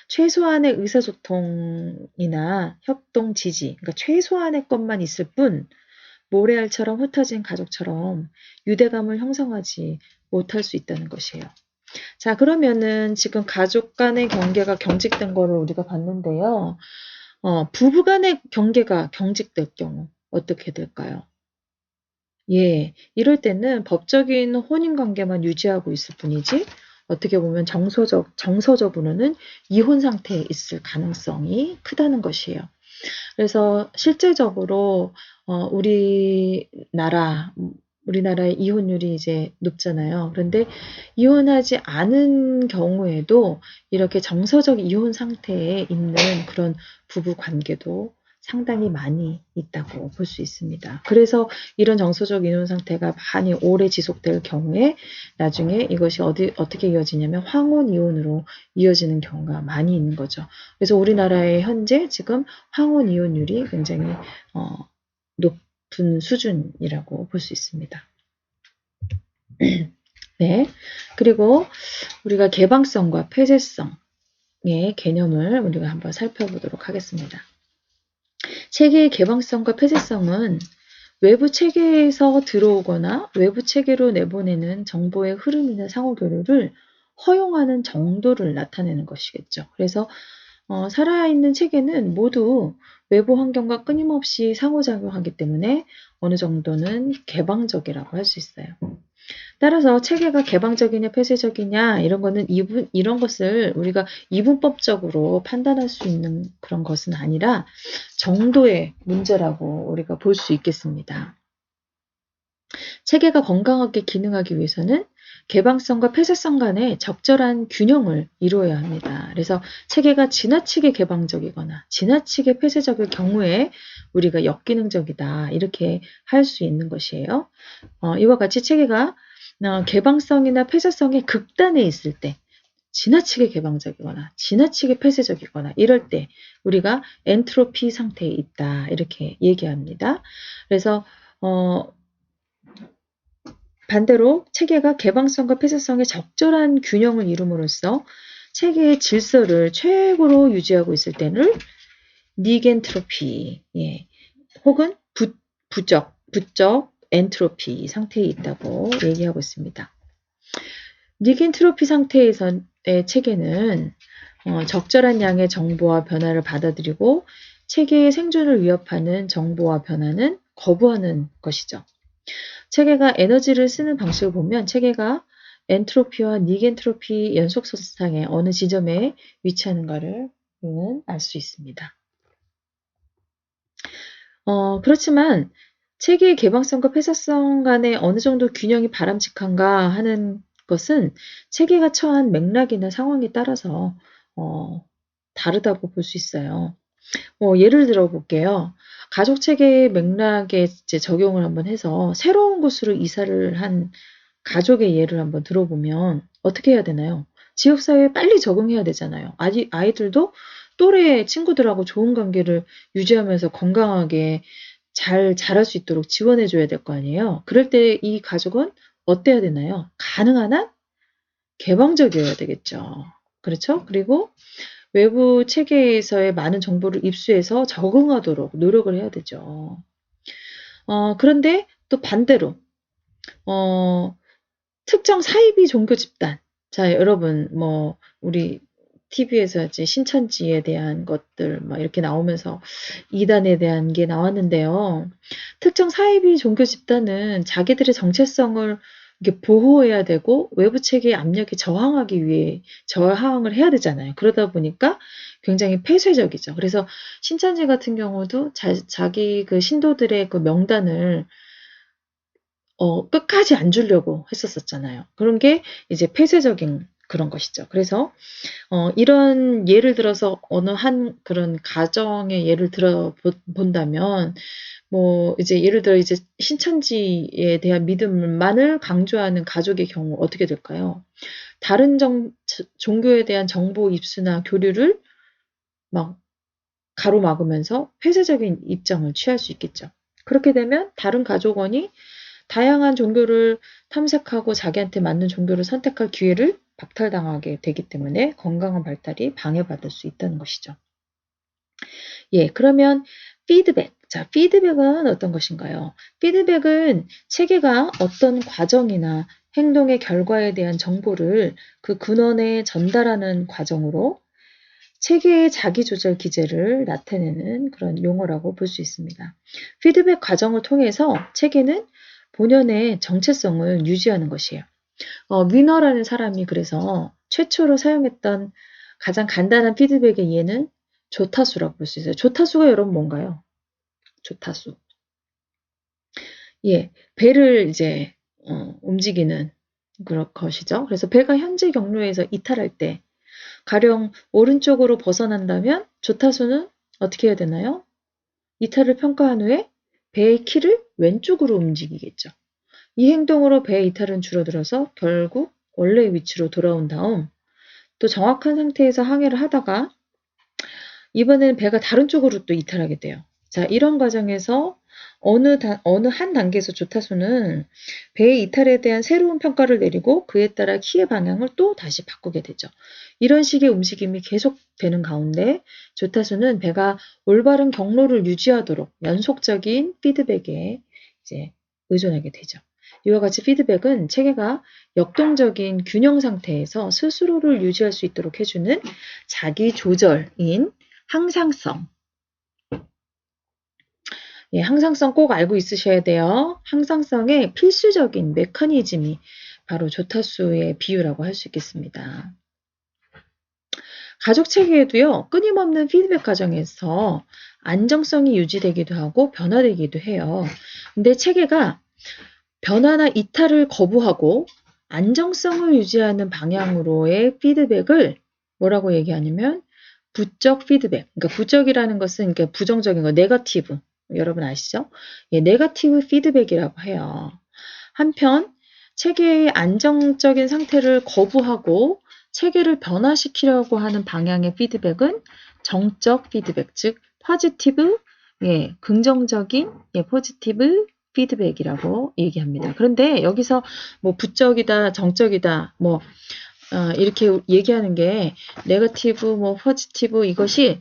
최소한의 의사소통이나 협동, 지지, 그러니까 최소한의 것만 있을 뿐 모래알처럼 흩어진 가족처럼 유대감을 형성하지 못할 수 있다는 것이에요. 자, 그러면은 지금 가족 간의 경계가 경직된 거를 우리가 봤는데요. 부부 간의 경계가 경직될 경우 어떻게 될까요? 예, 이럴 때는 법적인 혼인 관계만 유지하고 있을 뿐이지 어떻게 보면 정서적으로는 이혼 상태에 있을 가능성이 크다는 것이에요. 그래서 실제적으로 우리나라의 이혼율이 이제 높잖아요. 그런데 이혼하지 않은 경우에도 이렇게 정서적 이혼 상태에 있는 그런 부부 관계도 상당히 많이 있다고 볼 수 있습니다. 그래서 이런 정서적 이혼 상태가 많이 오래 지속될 경우에 나중에 이것이 어떻게 이어지냐면 황혼 이혼으로 이어지는 경우가 많이 있는 거죠. 그래서 우리나라의 현재 지금 황혼 이혼율이 굉장히 높은 수준이라고 볼 수 있습니다. 네. 그리고 우리가 개방성과 폐쇄성의 개념을 우리가 한번 살펴보도록 하겠습니다. 체계의 개방성과 폐쇄성은 외부 체계에서 들어오거나 외부 체계로 내보내는 정보의 흐름이나 상호교류를 허용하는 정도를 나타내는 것이겠죠. 그래서 살아있는 체계는 모두 외부 환경과 끊임없이 상호작용하기 때문에 어느 정도는 개방적이라고 할 수 있어요. 따라서 체계가 개방적이냐 폐쇄적이냐 이런 것을 우리가 이분법적으로 판단할 수 있는 그런 것은 아니라 정도의 문제라고 우리가 볼 수 있겠습니다. 체계가 건강하게 기능하기 위해서는 개방성과 폐쇄성 간의 적절한 균형을 이루어야 합니다. 그래서 체계가 지나치게 개방적이거나 지나치게 폐쇄적일 경우에 우리가 역기능적이다 이렇게 할 수 있는 것이에요. 이와 같이 체계가 개방성이나 폐쇄성의 극단에 있을 때 지나치게 개방적이거나 지나치게 폐쇄적이거나 이럴 때 우리가 엔트로피 상태에 있다 이렇게 얘기합니다. 그래서 반대로 체계가 개방성과 폐쇄성의 적절한 균형을 이룸으로써 체계의 질서를 최고로 유지하고 있을 때는 니겐트로피 혹은 부적 엔트로피 상태에 있다고 얘기하고 있습니다. 니겐트로피 상태에서의 체계는 적절한 양의 정보와 변화를 받아들이고 체계의 생존을 위협하는 정보와 변화는 거부하는 것이죠. 체계가 에너지를 쓰는 방식을 보면 체계가 엔트로피와 니겐트로피 연속선상의 어느 지점에 위치하는가를 우리는 알 수 있습니다. 그렇지만 체계의 개방성과 폐쇄성 간의 어느 정도 균형이 바람직한가 하는 것은 체계가 처한 맥락이나 상황에 따라서 다르다고 볼 수 있어요. 예를 들어 볼게요. 가족 체계의 맥락에 이제 적용을 한번 해서 새로운 곳으로 이사를 한 가족의 예를 한번 들어보면 어떻게 해야 되나요? 지역사회에 빨리 적응해야 되잖아요. 아이들도 또래 친구들하고 좋은 관계를 유지하면서 건강하게 잘 자랄 수 있도록 지원해 줘야 될 거 아니에요. 그럴 때 이 가족은 어때야 되나요? 가능한 한 개방적이어야 되겠죠. 그렇죠? 그리고 외부 체계에서의 많은 정보를 입수해서 적응하도록 노력을 해야 되죠. 그런데 또 반대로 특정 사이비 종교 집단. 자, 여러분 우리 TV에서 이제 신천지에 대한 것들 막 이렇게 나오면서 이단에 대한 게 나왔는데요. 특정 사이비 종교 집단은 자기들의 정체성을 이렇게 보호해야 되고 외부 체계의 압력에 저항하기 위해 저항을 해야 되잖아요. 그러다 보니까 굉장히 폐쇄적이죠. 그래서 신천지 같은 경우도 자기 그 신도들의 그 명단을 끝까지 안 주려고 했었잖아요. 그런 게 이제 폐쇄적인 그런 것이죠. 그래서 이런 예를 들어서 어느 한 그런 가정의 예를 들어 본다면 이제 예를 들어 이제 신천지에 대한 믿음만을 강조하는 가족의 경우 어떻게 될까요? 다른 종교에 대한 정보 입수나 교류를 막 가로막으면서 폐쇄적인 입장을 취할 수 있겠죠. 그렇게 되면 다른 가족원이 다양한 종교를 탐색하고 자기한테 맞는 종교를 선택할 기회를 박탈당하게 되기 때문에 건강한 발달이 방해받을 수 있다는 것이죠. 그러면 피드백. 자, 피드백은 어떤 것인가요? 피드백은 체계가 어떤 과정이나 행동의 결과에 대한 정보를 그 근원에 전달하는 과정으로 체계의 자기조절 기제를 나타내는 그런 용어라고 볼 수 있습니다. 피드백 과정을 통해서 체계는 본연의 정체성을 유지하는 것이에요. 위너라는 사람이 그래서 최초로 사용했던 가장 간단한 피드백의 예는 조타수라고 볼 수 있어요. 조타수가 여러분 뭔가요? 조타수. 배를 이제 움직이는 그런 것이죠. 그래서 배가 현재 경로에서 이탈할 때 가령 오른쪽으로 벗어난다면 조타수는 어떻게 해야 되나요? 이탈을 평가한 후에 배의 키를 왼쪽으로 움직이겠죠. 이 행동으로 배의 이탈은 줄어들어서 결국 원래의 위치로 돌아온 다음 또 정확한 상태에서 항해를 하다가 이번에는 배가 다른 쪽으로 또 이탈하게 돼요. 자, 이런 과정에서 어느 한 단계에서 조타수는 배의 이탈에 대한 새로운 평가를 내리고 그에 따라 키의 방향을 또 다시 바꾸게 되죠. 이런 식의 움직임이 계속되는 가운데 조타수는 배가 올바른 경로를 유지하도록 연속적인 피드백에 이제 의존하게 되죠. 이와 같이 피드백은 체계가 역동적인 균형 상태에서 스스로를 유지할 수 있도록 해주는 자기 조절인 항상성. 예, 항상성 꼭 알고 있으셔야 돼요. 항상성의 필수적인 메커니즘이 바로 조타수의 비유라고 할 수 있겠습니다. 가족 체계에도요, 끊임없는 피드백 과정에서 안정성이 유지되기도 하고 변화되기도 해요. 근데 체계가 변화나 이탈을 거부하고 안정성을 유지하는 방향으로의 피드백을 뭐라고 얘기하냐면 부적 피드백. 그러니까 부적이라는 것은 그러니까 부정적인 거, 네거티브. 여러분 아시죠? 예, 네거티브 피드백이라고 해요. 한편 체계의 안정적인 상태를 거부하고 체계를 변화시키려고 하는 방향의 피드백은 정적 피드백, 즉 포지티브, 예, 긍정적인 포지티브 피드백이라고 얘기합니다. 그런데 여기서 뭐 부적이다, 정적이다, 뭐 이렇게 얘기하는 게 네거티브, 뭐 포지티브 이것이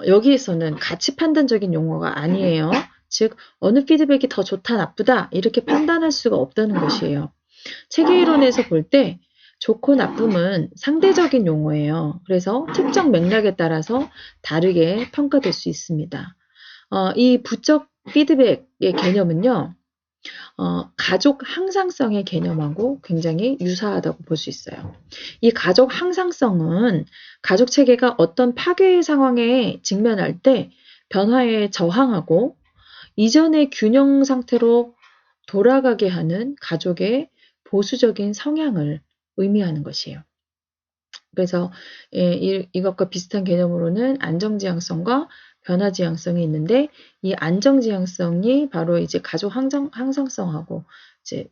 여기에서는 가치 판단적인 용어가 아니에요. 즉 어느 피드백이 더 좋다, 나쁘다 이렇게 판단할 수가 없다는 것이에요. 체계이론에서 볼 때 좋고 나쁨은 상대적인 용어예요. 그래서 특정 맥락에 따라서 다르게 평가될 수 있습니다. 이 부적 피드백의 개념은요. 가족 항상성의 개념하고 굉장히 유사하다고 볼 수 있어요. 이 가족 항상성은 가족 체계가 어떤 파괴의 상황에 직면할 때 변화에 저항하고 이전의 균형 상태로 돌아가게 하는 가족의 보수적인 성향을 의미하는 것이에요. 그래서 이것과 비슷한 개념으로는 안정지향성과 변화지향성이 있는데 이 안정지향성이 바로 이제 가족 항상성하고 이제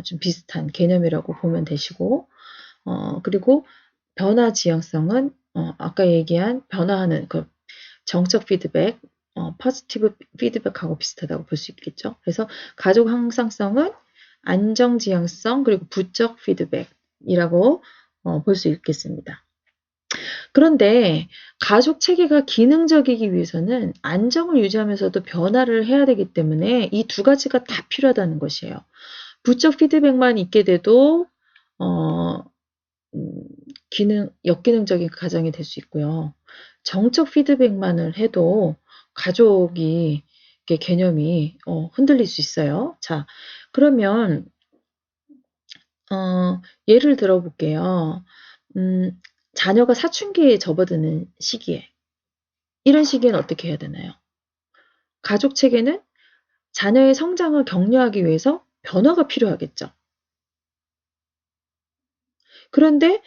좀 비슷한 개념이라고 보면 되시고 그리고 변화지향성은 아까 얘기한 변화하는 그 정적 피드백, 포지티브 피드백하고 비슷하다고 볼 수 있겠죠. 그래서 가족 항상성은 안정지향성 그리고 부적 피드백이라고 볼 수 있겠습니다. 그런데 가족 체계가 기능적이기 위해서는 안정을 유지하면서도 변화를 해야 되기 때문에 이 두 가지가 다 필요하다는 것이에요. 부적 피드백만 있게 돼도 역기능적인 가정이 될 수 있고요. 정적 피드백만을 해도 가족이 개념이 흔들릴 수 있어요. 자, 그러면 예를 들어 볼게요. 자녀가 사춘기에 접어드는 시기에 이런 시기에는 어떻게 해야 되나요? 가족 체계는 자녀의 성장을 격려하기 위해서 변화가 필요하겠죠. 그런데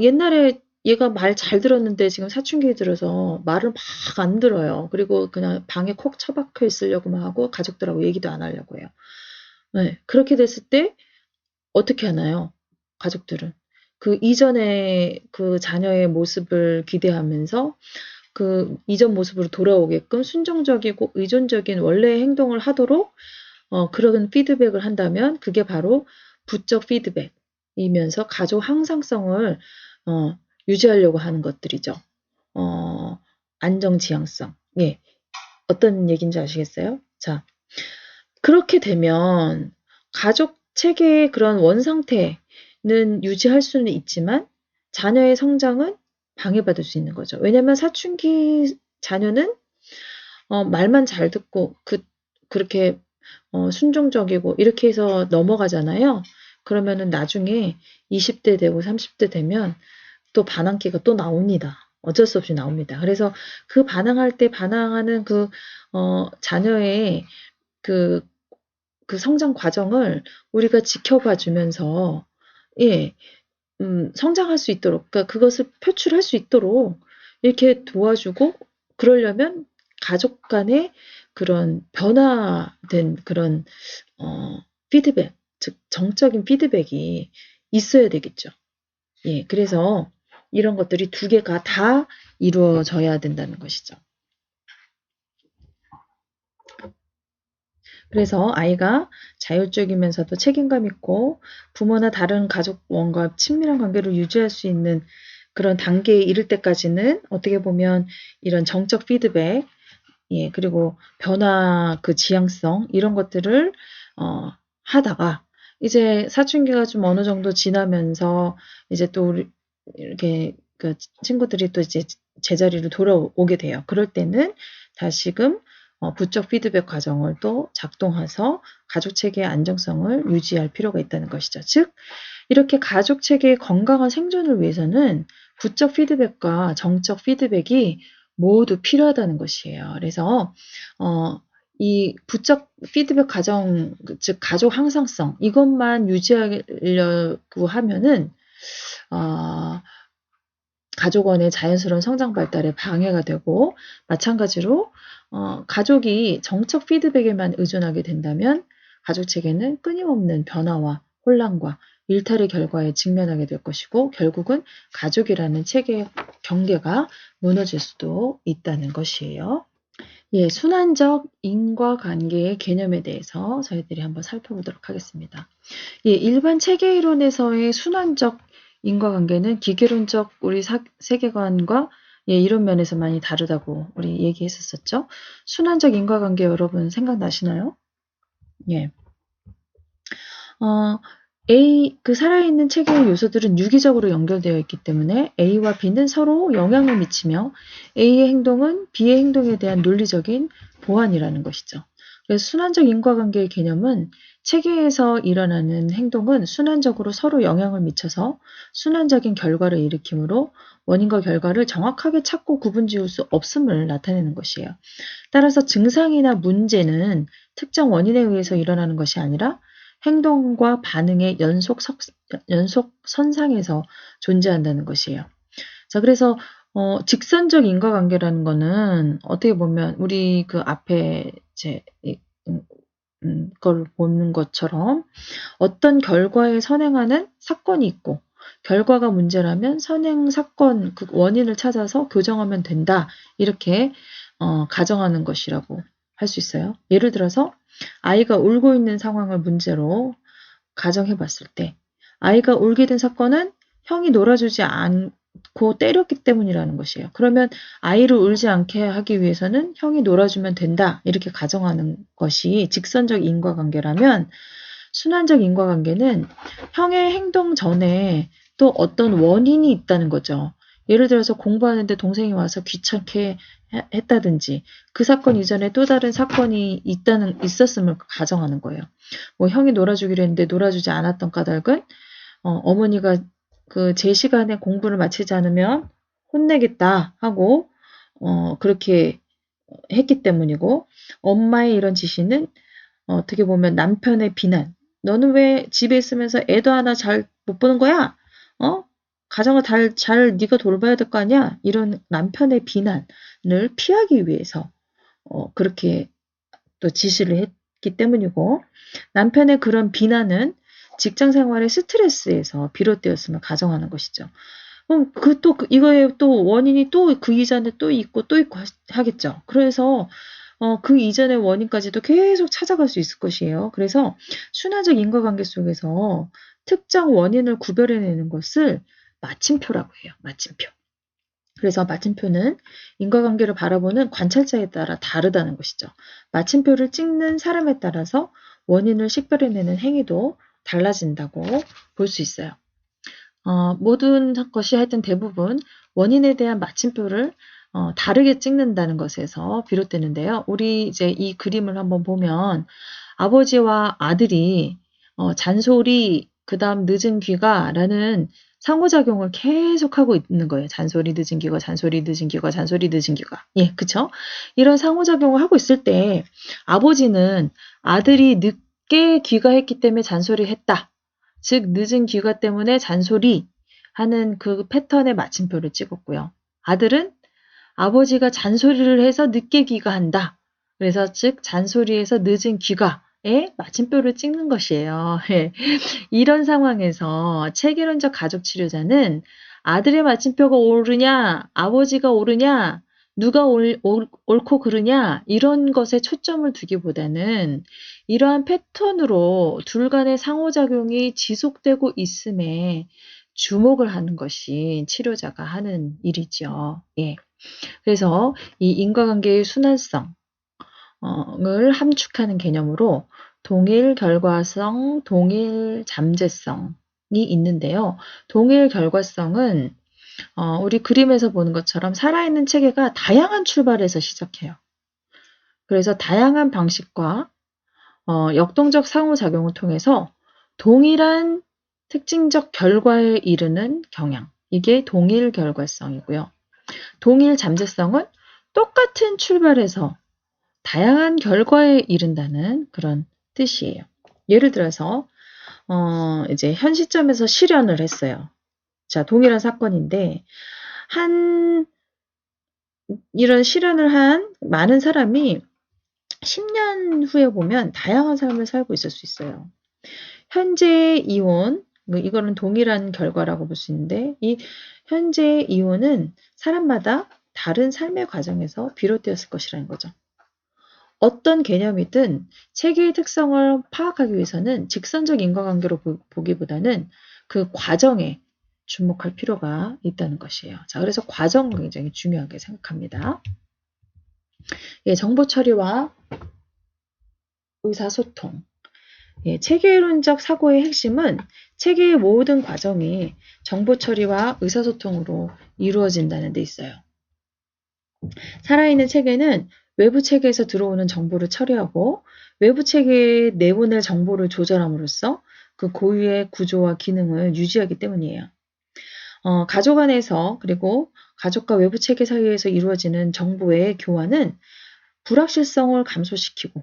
옛날에 얘가 말 잘 들었는데 지금 사춘기에 들어서 말을 막 안 들어요. 그리고 그냥 방에 콕 처박혀 있으려고만 하고 가족들하고 얘기도 안 하려고 해요. 네, 그렇게 됐을 때 어떻게 하나요? 가족들은. 그 이전에 그 자녀의 모습을 기대하면서 그 이전 모습으로 돌아오게끔 순종적이고 의존적인 원래의 행동을 하도록 그런 피드백을 한다면 그게 바로 부적 피드백이면서 가족 항상성을 유지하려고 하는 것들이죠. 안정지향성. 예. 어떤 얘기인지 아시겠어요? 자, 그렇게 되면 가족 체계의 그런 원상태는 유지할 수는 있지만 자녀의 성장은 방해받을 수 있는 거죠. 왜냐하면 사춘기 자녀는 말만 잘 듣고 그렇게 순종적이고 이렇게 해서 넘어가잖아요. 그러면은 나중에 20대 되고 30대 되면 또 반항기가 또 나옵니다. 어쩔 수 없이 나옵니다. 그래서 그 반항할 때 반항하는 자녀의 그 성장 과정을 우리가 지켜봐 주면서 예, 성장할 수 있도록 그러니까 그것을 표출할 수 있도록 이렇게 도와주고 그러려면 가족 간의 그런 변화된 그런 피드백, 즉 정적인 피드백이 있어야 되겠죠. 예, 그래서 이런 것들이 두 개가 다 이루어져야 된다는 것이죠. 그래서 아이가 자율적이면서도 책임감 있고 부모나 다른 가족원과 친밀한 관계를 유지할 수 있는 그런 단계에 이를 때까지는 어떻게 보면 이런 정적 피드백, 예, 그리고 변화 그 지향성 이런 것들을 하다가 이제 사춘기가 좀 어느 정도 지나면서 이제 또 우리 이렇게 그 친구들이 또 이제 제자리로 돌아오게 돼요. 그럴 때는 다시금 부적 피드백 과정을 또 작동해서 가족 체계의 안정성을 유지할 필요가 있다는 것이죠. 즉 이렇게 가족 체계의 건강한 생존을 위해서는 부적 피드백과 정적 피드백이 모두 필요하다는 것이에요. 그래서 이 부적 피드백 과정, 즉 가족 항상성 이것만 유지하려고 하면은 가족원의 자연스러운 성장 발달에 방해가 되고 마찬가지로 가족이 정적 피드백에만 의존하게 된다면 가족 체계는 끊임없는 변화와 혼란과 일탈의 결과에 직면하게 될 것이고 결국은 가족이라는 체계의 경계가 무너질 수도 있다는 것이에요. 예, 순환적 인과관계의 개념에 대해서 저희들이 한번 살펴보도록 하겠습니다. 예, 일반 체계 이론에서의 순환적 인과관계는 기계론적 우리 세계관과 예, 이런 면에서 많이 다르다고 우리 얘기했었죠. 순환적 인과관계 여러분 생각나시나요? 예. 그 살아있는 체계의 요소들은 유기적으로 연결되어 있기 때문에 A와 B는 서로 영향을 미치며 A의 행동은 B의 행동에 대한 논리적인 보완이라는 것이죠. 그래서 순환적 인과관계의 개념은 체계에서 일어나는 행동은 순환적으로 서로 영향을 미쳐서 순환적인 결과를 일으키므로 원인과 결과를 정확하게 찾고 구분지을 수 없음을 나타내는 것이에요. 따라서 증상이나 문제는 특정 원인에 의해서 일어나는 것이 아니라 행동과 반응의 연속선상에서 존재한다는 것이에요. 자, 그래서 직선적 인과관계라는 거는 어떻게 보면 우리 그 앞에 이제 걸 보는 것처럼 어떤 결과에 선행하는 사건이 있고 결과가 문제라면 선행 사건 그 원인을 찾아서 교정하면 된다. 이렇게 가정하는 것이라고 할 수 있어요. 예를 들어서 아이가 울고 있는 상황을 문제로 가정해 봤을 때 아이가 울게 된 사건은 형이 놀아주지 않고 때렸기 때문이라는 것이에요. 그러면 아이를 울지 않게 하기 위해서는 형이 놀아주면 된다. 이렇게 가정하는 것이 직선적 인과관계라면 순환적 인과관계는 형의 행동 전에 또 어떤 원인이 있다는 거죠. 예를 들어서 공부하는데 동생이 와서 귀찮게 했다든지 그 사건 이전에 또 다른 사건이 있었음을 가정하는 거예요. 뭐 형이 놀아주기로 했는데 놀아주지 않았던 까닭은 어머니가 그 제 시간에 공부를 마치지 않으면 혼내겠다 하고 그렇게 했기 때문이고 엄마의 이런 지시는 어떻게 보면 남편의 비난. 너는 왜 집에 있으면서 애도 하나 잘 못 보는 거야? 가정을 잘 네가 돌봐야 될 거 아니야? 이런 남편의 비난을 피하기 위해서 그렇게 또 지시를 했기 때문이고 남편의 그런 비난은 직장 생활의 스트레스에서 비롯되었음을 가정하는 것이죠. 그럼 이거에 또 원인이 또 그 이전에 또 있고 하겠죠. 그래서 그 이전의 원인까지도 계속 찾아갈 수 있을 것이에요. 그래서 순환적 인과관계 속에서 특정 원인을 구별해내는 것을 마침표라고 해요. 마침표. 그래서 마침표는 인과관계를 바라보는 관찰자에 따라 다르다는 것이죠. 마침표를 찍는 사람에 따라서 원인을 식별해내는 행위도 달라진다고 볼 수 있어요. 모든 것이 하여튼 대부분 원인에 대한 마침표를 다르게 찍는다는 것에서 비롯되는데요. 우리 이제 이 그림을 한번 보면 아버지와 아들이 잔소리, 그 다음 늦은 귀가라는 상호작용을 계속하고 있는 거예요. 잔소리, 늦은 귀가, 잔소리, 늦은 귀가, 잔소리, 늦은 귀가. 예, 그쵸? 이런 상호작용을 하고 있을 때 아버지는 아들이 늦게 귀가했기 때문에 잔소리했다. 즉 늦은 귀가 때문에 잔소리 하는 그 패턴의 마침표를 찍었고요. 아들은 아버지가 잔소리를 해서 늦게 귀가한다. 그래서 즉 잔소리에서 늦은 귀가에 마침표를 찍는 것이에요. 이런 상황에서 체계론적 가족 치료자는 아들의 마침표가 오르냐 아버지가 오르냐 누가 옳고 그르냐 이런 것에 초점을 두기보다는 이러한 패턴으로 둘 간의 상호작용이 지속되고 있음에 주목을 하는 것이 치료자가 하는 일이죠. 예. 그래서 이 인과관계의 순환성을 함축하는 개념으로 동일 결과성, 동일 잠재성이 있는데요. 동일 결과성은 우리 그림에서 보는 것처럼 살아있는 체계가 다양한 출발에서 시작해요. 그래서 다양한 방식과 역동적 상호작용을 통해서 동일한 특징적 결과에 이르는 경향. 이게 동일 결과성이고요. 동일 잠재성은 똑같은 출발에서 다양한 결과에 이른다는 그런 뜻이에요. 예를 들어서 이제 현 시점에서 실현을 했어요. 자, 동일한 사건인데 이런 실현을 한 많은 사람이 10년 후에 보면 다양한 삶을 살고 있을 수 있어요. 현재의 이혼, 이거는 동일한 결과라고 볼 수 있는데 이 현재의 이혼은 사람마다 다른 삶의 과정에서 비롯되었을 것이라는 거죠. 어떤 개념이든 체계의 특성을 파악하기 위해서는 직선적 인과관계로 보기보다는 그 과정에 주목할 필요가 있다는 것이에요. 자, 그래서 과정을 굉장히 중요하게 생각합니다. 예, 정보 처리와 의사소통. 예, 체계론적 사고의 핵심은 체계의 모든 과정이 정보 처리와 의사소통으로 이루어진다는 데 있어요. 살아있는 체계는 외부 체계에서 들어오는 정보를 처리하고 외부 체계에 내보낼 정보를 조절함으로써 그 고유의 구조와 기능을 유지하기 때문이에요. 가족 안에서 그리고 가족과 외부 체계 사이에서 이루어지는 정보의 교환은 불확실성을 감소시키고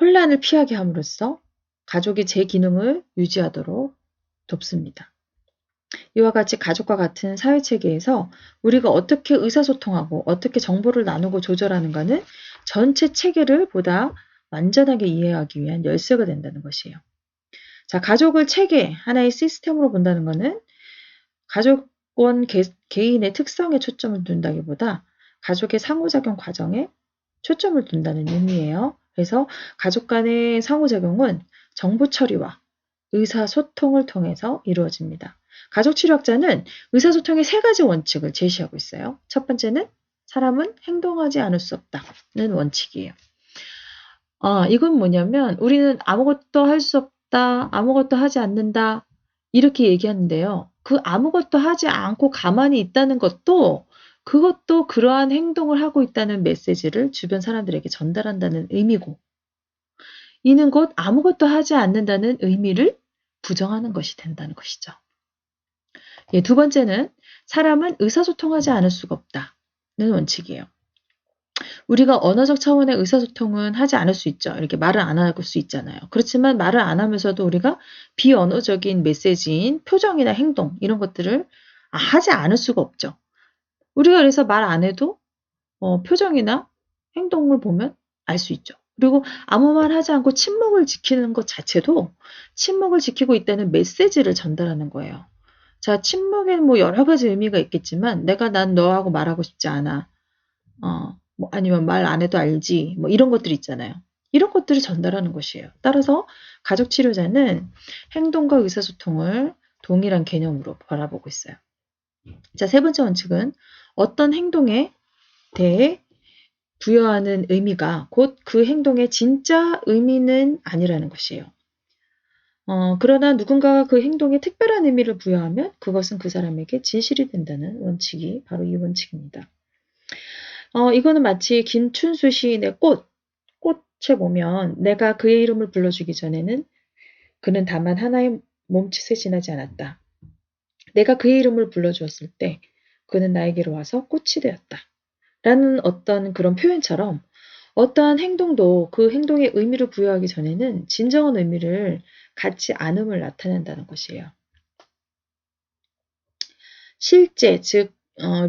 혼란을 피하게 함으로써 가족의 제 기능을 유지하도록 돕습니다. 이와 같이 가족과 같은 사회체계에서 우리가 어떻게 의사소통하고 어떻게 정보를 나누고 조절하는가는 전체 체계를 보다 완전하게 이해하기 위한 열쇠가 된다는 것이에요. 자, 가족을 체계, 하나의 시스템으로 본다는 것은 가족원 개인의 특성에 초점을 둔다기보다 가족의 상호작용 과정에 초점을 둔다는 의미예요. 그래서 가족 간의 상호작용은 정보 처리와 의사소통을 통해서 이루어집니다. 가족치료학자는 의사소통의 3가지 원칙을 제시하고 있어요. 첫 번째는 사람은 행동하지 않을 수 없다는 원칙이에요. 이건 뭐냐면 우리는 아무것도 할 수 없다, 아무것도 하지 않는다 이렇게 얘기하는데요. 그 아무것도 하지 않고 가만히 있다는 것도 그것도 그러한 행동을 하고 있다는 메시지를 주변 사람들에게 전달한다는 의미고 이는 곧 아무것도 하지 않는다는 의미를 부정하는 것이 된다는 것이죠. 예, 두 번째는 사람은 의사소통하지 않을 수가 없다는 원칙이에요. 우리가 언어적 차원의 의사소통은 하지 않을 수 있죠. 이렇게 말을 안 할 수 있잖아요. 그렇지만 말을 안 하면서도 우리가 비언어적인 메시지인 표정이나 행동 이런 것들을 하지 않을 수가 없죠. 우리가 그래서 말 안 해도 표정이나 행동을 보면 알 수 있죠. 그리고 아무 말 하지 않고 침묵을 지키는 것 자체도 침묵을 지키고 있다는 메시지를 전달하는 거예요. 자, 침묵에는 뭐 여러 가지 의미가 있겠지만 난 너하고 말하고 싶지 않아. 뭐 아니면 말 안 해도 알지. 뭐 이런 것들이 있잖아요. 이런 것들을 전달하는 것이에요. 따라서 가족 치료자는 행동과 의사소통을 동일한 개념으로 바라보고 있어요. 자, 세 번째 원칙은 어떤 행동에 대해 부여하는 의미가 곧 그 행동의 진짜 의미는 아니라는 것이에요. 그러나 누군가가 그 행동에 특별한 의미를 부여하면 그것은 그 사람에게 진실이 된다는 원칙이 바로 이 원칙입니다. 이거는 마치 김춘수 시인의 꽃에 보면 내가 그의 이름을 불러주기 전에는 그는 다만 하나의 몸짓에 지나지 않았다. 내가 그의 이름을 불러주었을 때 그는 나에게로 와서 꽃이 되었다. 라는 어떤 그런 표현처럼 어떠한 행동도 그 행동에 의미를 부여하기 전에는 진정한 의미를 갖지 않음을 나타낸다는 것이에요. 실제, 즉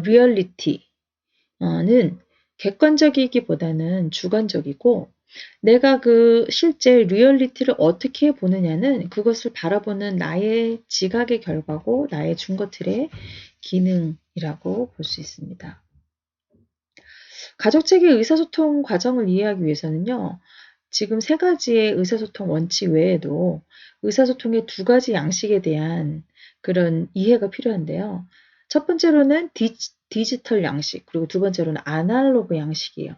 리얼리티는 객관적이기보다는 주관적이고 내가 그 실제 리얼리티를 어떻게 보느냐는 그것을 바라보는 나의 지각의 결과고 나의 중거틀의 기능이 과정이라고 볼 수 있습니다. 가족체계 의사소통 과정을 이해하기 위해서는요. 지금 3가지의 의사소통 원칙 외에도 의사소통의 2가지 양식에 대한 그런 이해가 필요한데요. 첫 번째로는 디지털 양식, 그리고 두 번째로는 아날로그 양식이에요.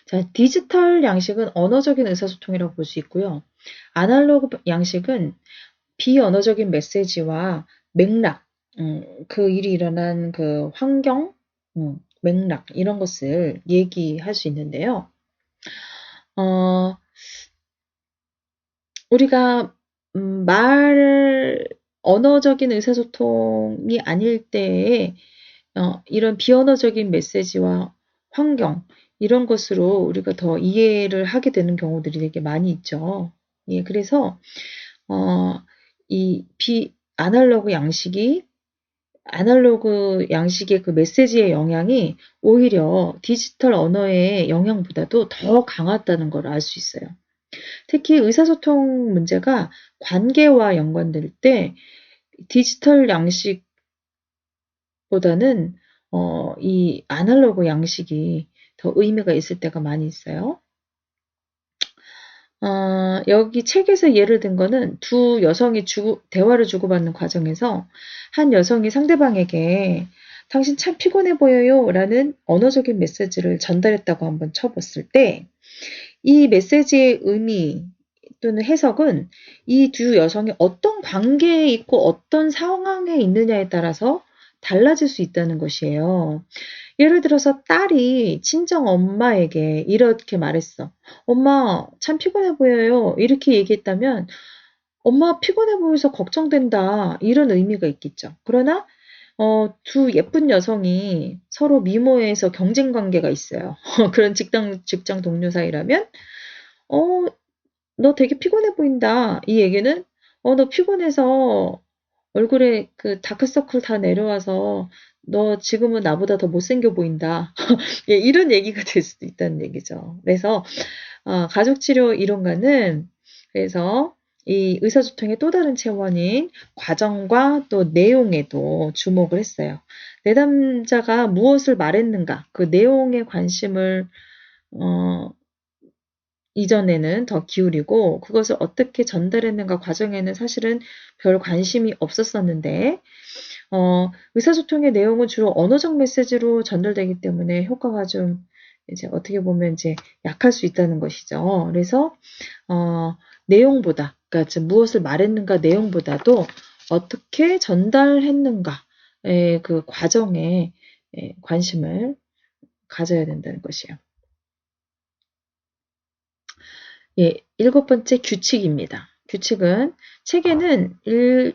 자, 디지털 양식은 언어적인 의사소통이라고 볼 수 있고요. 아날로그 양식은 비언어적인 메시지와 맥락, 그 일이 일어난 그 환경, 맥락 이런 것을 얘기할 수 있는데요. 우리가 언어적인 의사소통이 아닐 때에 이런 비언어적인 메시지와 환경 이런 것으로 우리가 더 이해를 하게 되는 경우들이 되게 많이 있죠. 예, 그래서 이 아날로그 양식의 그 메시지의 영향이 오히려 디지털 언어의 영향보다도 더 강하다는 걸 알 수 있어요. 특히 의사소통 문제가 관계와 연관될 때 디지털 양식보다는 이 아날로그 양식이 더 의미가 있을 때가 많이 있어요. 여기 책에서 예를 든 거는 두 여성이 대화를 주고받는 과정에서 한 여성이 상대방에게 당신 참 피곤해 보여요 라는 언어적인 메시지를 전달했다고 한번 쳐봤을 때 이 메시지의 의미 또는 해석은 이 두 여성이 어떤 관계에 있고 어떤 상황에 있느냐에 따라서 달라질 수 있다는 것이에요. 예를 들어서 딸이 친정 엄마에게 이렇게 말했어. 엄마 참 피곤해 보여요. 이렇게 얘기했다면 엄마 피곤해 보여서 걱정된다. 이런 의미가 있겠죠. 그러나 두 예쁜 여성이 서로 미모에서 경쟁 관계가 있어요. 그런 직장 동료 사이라면 너 되게 피곤해 보인다. 이 얘기는 너 피곤해서 얼굴에 그 다크서클 다 내려와서 너 지금은 나보다 더 못생겨 보인다. 예, 이런 얘기가 될 수도 있다는 얘기죠. 그래서 가족치료 이론가는 그래서 이 의사소통의 또 다른 차원인 과정과 또 내용에도 주목을 했어요. 내담자가 무엇을 말했는가 그 내용에 관심을 이전에는 더 기울이고 그것을 어떻게 전달했는가 과정에는 사실은 별 관심이 없었었는데 의사소통의 내용은 주로 언어적 메시지로 전달되기 때문에 효과가 좀 이제 어떻게 보면 이제 약할 수 있다는 것이죠. 그래서 내용보다 그러니까 무엇을 말했는가 내용보다도 어떻게 전달했는가의 그 과정에 관심을 가져야 된다는 것이에요. 예, 7번째 규칙입니다. 규칙은 체계는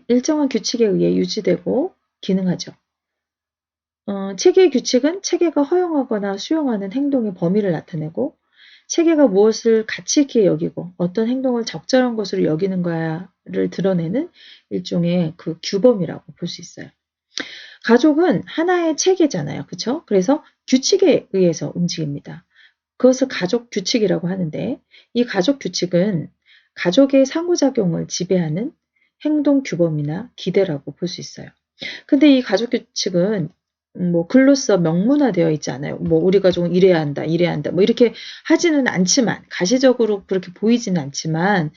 일정한 규칙에 의해 유지되고 기능하죠. 체계의 규칙은 체계가 허용하거나 수용하는 행동의 범위를 나타내고 체계가 무엇을 가치 있게 여기고 어떤 행동을 적절한 것으로 여기는가를 드러내는 일종의 그 규범이라고 볼 수 있어요. 가족은 하나의 체계잖아요. 그렇죠? 그래서 규칙에 의해서 움직입니다. 그것을 가족 규칙이라고 하는데 이 가족 규칙은 가족의 상호작용을 지배하는 행동 규범이나 기대라고 볼 수 있어요. 근데 이 가족 규칙은 뭐 글로써 명문화되어 있지 않아요. 뭐 우리 가족은 이래야 한다, 이래야 한다. 뭐 이렇게 하지는 않지만 가시적으로 그렇게 보이지는 않지만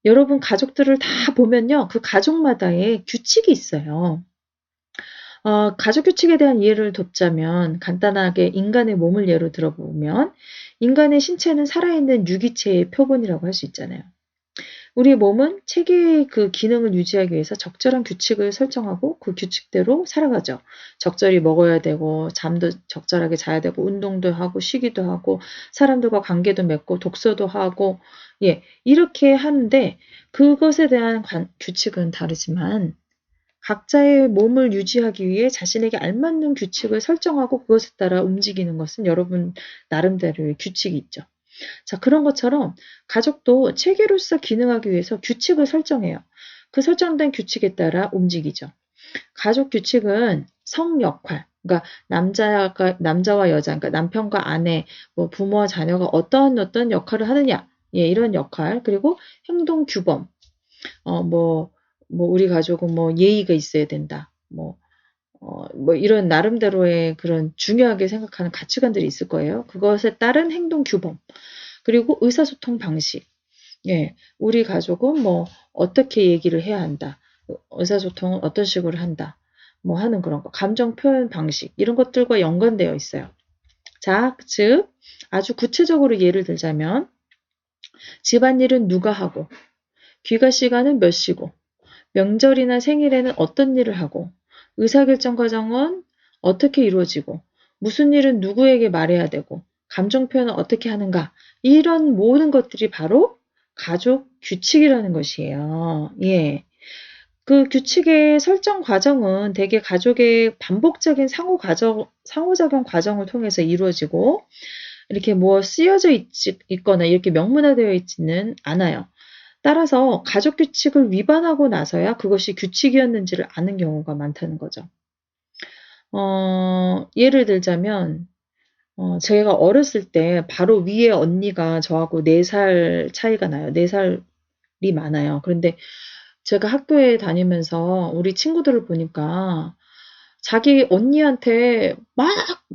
여러분 가족들을 다 보면요. 그 가족마다의 규칙이 있어요. 가족 규칙에 대한 이해를 돕자면 간단하게 인간의 몸을 예로 들어보면 인간의 신체는 살아있는 유기체의 표본이라고 할 수 있잖아요. 우리 몸은 체계의 그 기능을 유지하기 위해서 적절한 규칙을 설정하고 그 규칙대로 살아가죠. 적절히 먹어야 되고 잠도 적절하게 자야 되고 운동도 하고 쉬기도 하고 사람들과 관계도 맺고 독서도 하고 예, 이렇게 하는데 그것에 대한 규칙은 다르지만 각자의 몸을 유지하기 위해 자신에게 알맞는 규칙을 설정하고 그것에 따라 움직이는 것은 여러분 나름대로의 규칙이 있죠. 자, 그런 것처럼 가족도 체계로서 기능하기 위해서 규칙을 설정해요. 그 설정된 규칙에 따라 움직이죠. 가족 규칙은 성 역할, 그러니까 남자와 여자, 그러니까 남편과 아내, 뭐 부모와 자녀가 어떤 역할을 하느냐, 예, 이런 역할, 그리고 행동 규범, 우리 가족은 뭐 예의가 있어야 된다. 뭐 이런 나름대로의 그런 중요하게 생각하는 가치관들이 있을 거예요. 그것에 따른 행동 규범, 그리고 의사소통 방식. 예, 우리 가족은 뭐 어떻게 얘기를 해야 한다. 의사소통은 어떤 식으로 한다. 뭐 하는 그런 거. 감정 표현 방식. 이런 것들과 연관되어 있어요. 자, 즉, 아주 구체적으로 예를 들자면, 집안일은 누가 하고, 귀가 시간은 몇 시고, 명절이나 생일에는 어떤 일을 하고, 의사결정 과정은 어떻게 이루어지고, 무슨 일은 누구에게 말해야 되고, 감정 표현은 어떻게 하는가. 이런 모든 것들이 바로 가족 규칙이라는 것이에요. 예. 그 규칙의 설정 과정은 대개 가족의 반복적인 상호작용 과정을 통해서 이루어지고, 이렇게 뭐 쓰여져 있거나 이렇게 명문화되어 있지는 않아요. 따라서 가족 규칙을 위반하고 나서야 그것이 규칙이었는지를 아는 경우가 많다는 거죠. 예를 들자면, 제가 어렸을 때 바로 위에 언니가 저하고 4살 차이가 나요. 4살이 많아요. 그런데 제가 학교에 다니면서 우리 친구들을 보니까 자기 언니한테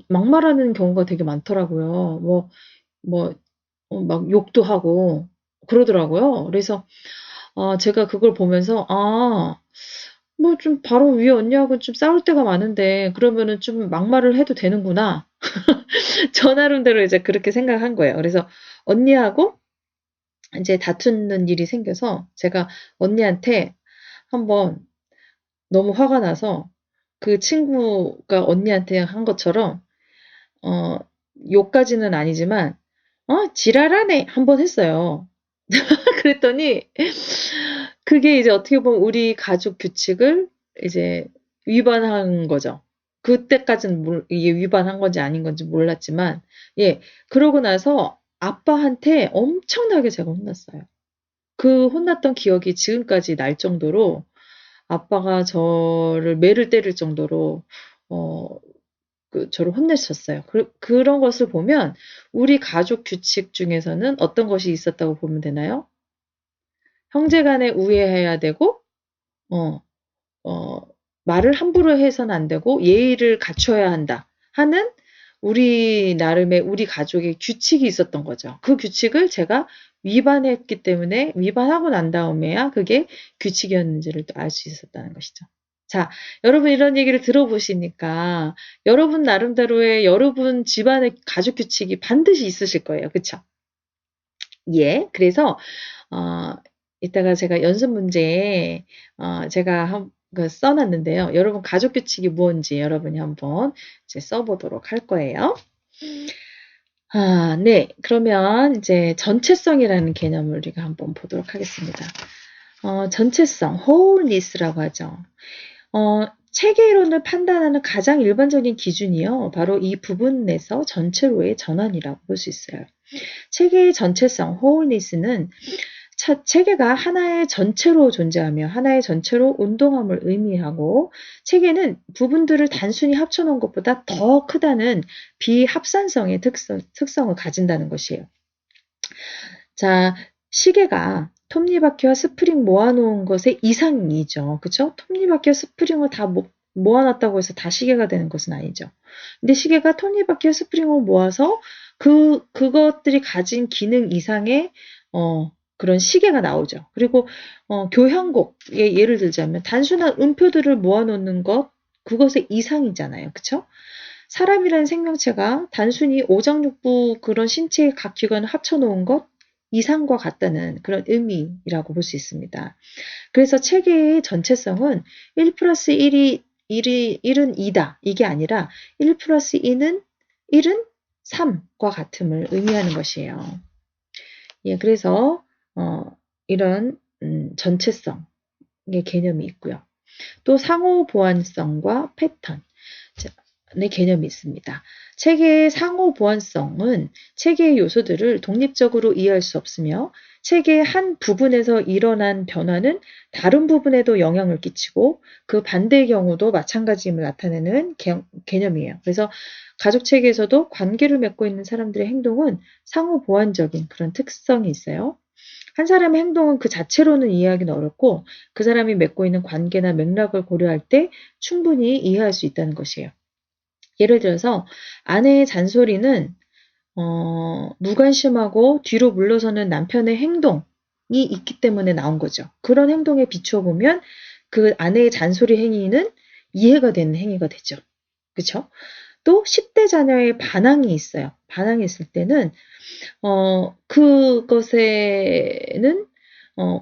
막말하는 경우가 되게 많더라고요. 막 욕도 하고 그러더라고요. 그래서 제가 그걸 보면서 뭐 좀 바로 위에 언니하고 좀 싸울 때가 많은데 그러면은 좀 막말을 해도 되는구나. 저 나름대로 이제 그렇게 생각한 거예요. 그래서 언니하고 이제 다투는 일이 생겨서 제가 언니한테 한번 너무 화가 나서 그 친구가 언니한테 한 것처럼 어 욕까지는 아니지만 지랄하네 한번 했어요. 그랬더니 그게 이제 어떻게 보면 우리 가족 규칙을 이제 위반한 거죠. 그때까지는 이게 위반한 건지 아닌 건지 몰랐지만, 예, 그러고 나서 아빠한테 엄청나게 제가 혼났어요. 그 혼났던 기억이 지금까지 날 정도로 아빠가 저를 매를 때릴 정도로 어, 저를 혼내셨어요. 그런 것을 보면 우리 가족 규칙 중에서는 어떤 것이 있었다고 보면 되나요? 형제 간에 우애해야 되고, 어, 어, 말을 함부로 해서는 안 되고, 예의를 갖춰야 한다 하는 우리 나름의 우리 가족의 규칙이 있었던 거죠. 그 규칙을 제가 위반했기 때문에 위반하고 난 다음에야 그게 규칙이었는지를 또 알 수 있었다는 것이죠. 자, 여러분 이런 얘기를 들어보시니까 여러분 나름대로의 여러분 집안의 가족 규칙이 반드시 있으실 거예요. 그쵸? 예, 그래서 어, 이따가 제가 연습 문제에 제가 써놨는데요. 여러분 가족 규칙이 뭔지 여러분이 한번 이제 써보도록 할 거예요. 네. 그러면 이제 전체성이라는 개념을 우리가 한번 보도록 하겠습니다. 전체성, wholeness라고 하죠. 체계 이론을 판단하는 가장 일반적인 기준이요. 바로 이 부분에서 전체로의 전환이라고 볼 수 있어요. 체계의 전체성, wholeness는 체계가 하나의 전체로 존재하며 하나의 전체로 운동함을 의미하고 체계는 부분들을 단순히 합쳐놓은 것보다 더 크다는 비합산성의 특성을 가진다는 것이에요. 자, 시계가 톱니바퀴와 스프링 모아놓은 것의 이상이죠. 그쵸? 톱니바퀴와 스프링을 다 모아놨다고 해서 다 시계가 되는 것은 아니죠. 근데 시계가 톱니바퀴와 스프링을 모아서 그것들이 가진 기능 이상의 그런 시계가 나오죠. 그리고 교향곡의 예를 들자면 단순한 음표들을 모아놓는 그것의 이상이잖아요. 그쵸? 사람이라는 생명체가 단순히 오장육부 그런 신체의 각 기관을 합쳐놓은 것 이상과 같다는 그런 의미라고 볼 수 있습니다. 그래서 체계의 전체성은 1 플러스 1은 2다. 이게 아니라 1 플러스 2는 1은 3과 같음을 의미하는 것이에요. 예, 그래서 이런 전체성의 개념이 있고요. 또 상호 보완성과 패턴의 개념이 있습니다. 체계의 상호 보완성은 체계의 요소들을 독립적으로 이해할 수 없으며 체계의 한 부분에서 일어난 변화는 다른 부분에도 영향을 끼치고 그 반대의 경우도 마찬가지임을 나타내는 개념이에요. 그래서 가족 체계에서도 관계를 맺고 있는 사람들의 행동은 상호 보완적인 그런 특성이 있어요. 한 사람의 행동은 그 자체로는 이해하기는 어렵고 그 사람이 맺고 있는 관계나 맥락을 고려할 때 충분히 이해할 수 있다는 것이에요. 예를 들어서 아내의 잔소리는 무관심하고 뒤로 물러서는 남편의 행동이 있기 때문에 나온 거죠. 그런 행동에 비추어 보면 그 아내의 잔소리 행위는 이해가 되는 행위가 되죠. 그렇죠? 또 10대 자녀의 반항이 있어요. 반항이 있을 때는 그것에는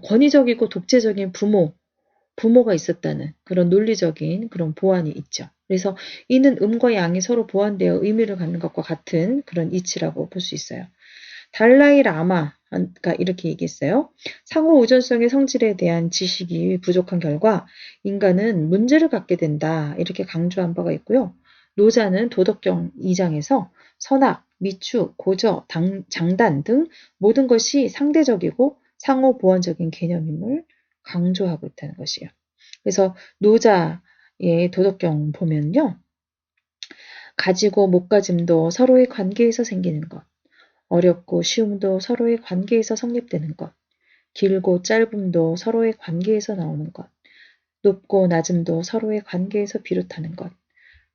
권위적이고 독재적인 부모가 있었다는 그런 논리적인 그런 보완이 있죠. 그래서 이는 음과 양이 서로 보완되어 의미를 갖는 것과 같은 그런 이치라고 볼 수 있어요. 달라이 라마가 이렇게 얘기했어요. 상호 의존성의 성질에 대한 지식이 부족한 결과 인간은 문제를 갖게 된다. 이렇게 강조한 바가 있고요. 노자는 도덕경 2장에서 선악, 미추, 고저, 장단 등 모든 것이 상대적이고 상호 보완적인 개념임을 강조하고 있다는 것이에요. 그래서 노자의 도덕경 보면요. 가지고 못 가짐도 서로의 관계에서 생기는 것. 어렵고 쉬움도 서로의 관계에서 성립되는 것. 길고 짧음도 서로의 관계에서 나오는 것. 높고 낮음도 서로의 관계에서 비롯하는 것.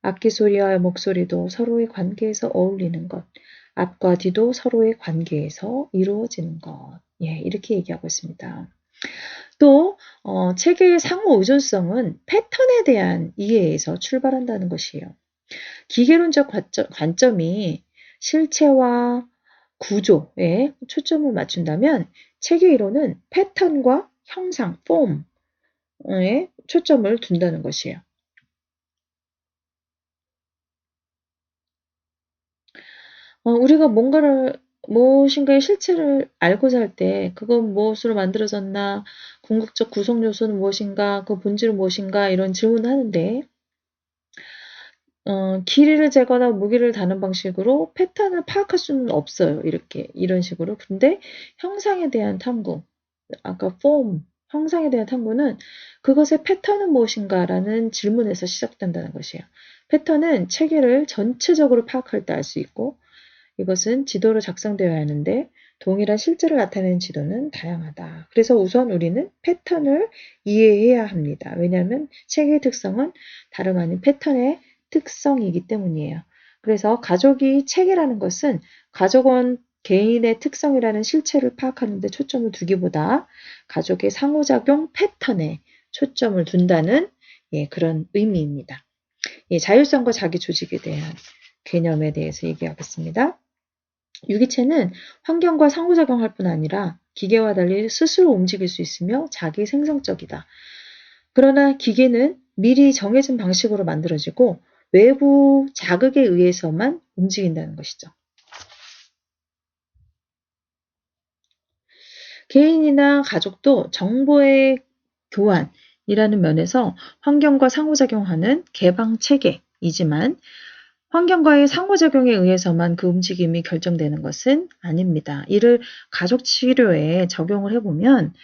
악기 소리와 목소리도 서로의 관계에서 어울리는 것. 앞과 뒤도 서로의 관계에서 이루어지는 것. 예, 이렇게 얘기하고 있습니다. 또 체계의 상호 의존성은 패턴에 대한 이해에서 출발한다는 것이에요. 기계론적 관점이 실체와 구조에 초점을 맞춘다면 체계 이론은 패턴과 형상, 폼에 초점을 둔다는 것이에요. 우리가 무엇인가의 실체를 알고자 할 때 그건 무엇으로 만들어졌나, 궁극적 구성 요소는 무엇인가, 그 본질은 무엇인가 이런 질문을 하는데 길이를 재거나 무게를 다는 방식으로 패턴을 파악할 수는 없어요. 이런 식으로. 근데 형상에 대한 탐구, 아까 형상에 대한 탐구는 그것의 패턴은 무엇인가라는 질문에서 시작된다는 것이에요. 패턴은 체계를 전체적으로 파악할 때 알 수 있고 이것은 지도로 작성되어야 하는데 동일한 실제를 나타내는 지도는 다양하다. 그래서 우선 우리는 패턴을 이해해야 합니다. 왜냐하면 체계의 특성은 다름 아닌 패턴의 특성이기 때문이에요. 그래서 가족이 체계라는 것은 가족원 개인의 특성이라는 실체를 파악하는 데 초점을 두기보다 가족의 상호작용 패턴에 초점을 둔다는 그런 의미입니다. 자율성과 자기 조직에 대한 개념에 대해서 얘기하겠습니다. 유기체는 환경과 상호작용할 뿐 아니라 기계와 달리 스스로 움직일 수 있으며 자기 생성적이다. 그러나 기계는 미리 정해진 방식으로 만들어지고 외부 자극에 의해서만 움직인다는 것이죠. 개인이나 가족도 정보의 교환이라는 면에서 환경과 상호작용하는 개방 체계이지만 환경과의 상호작용에 의해서만 그 움직임이 결정되는 것은 아닙니다. 이를 가족 치료에 적용을 해보면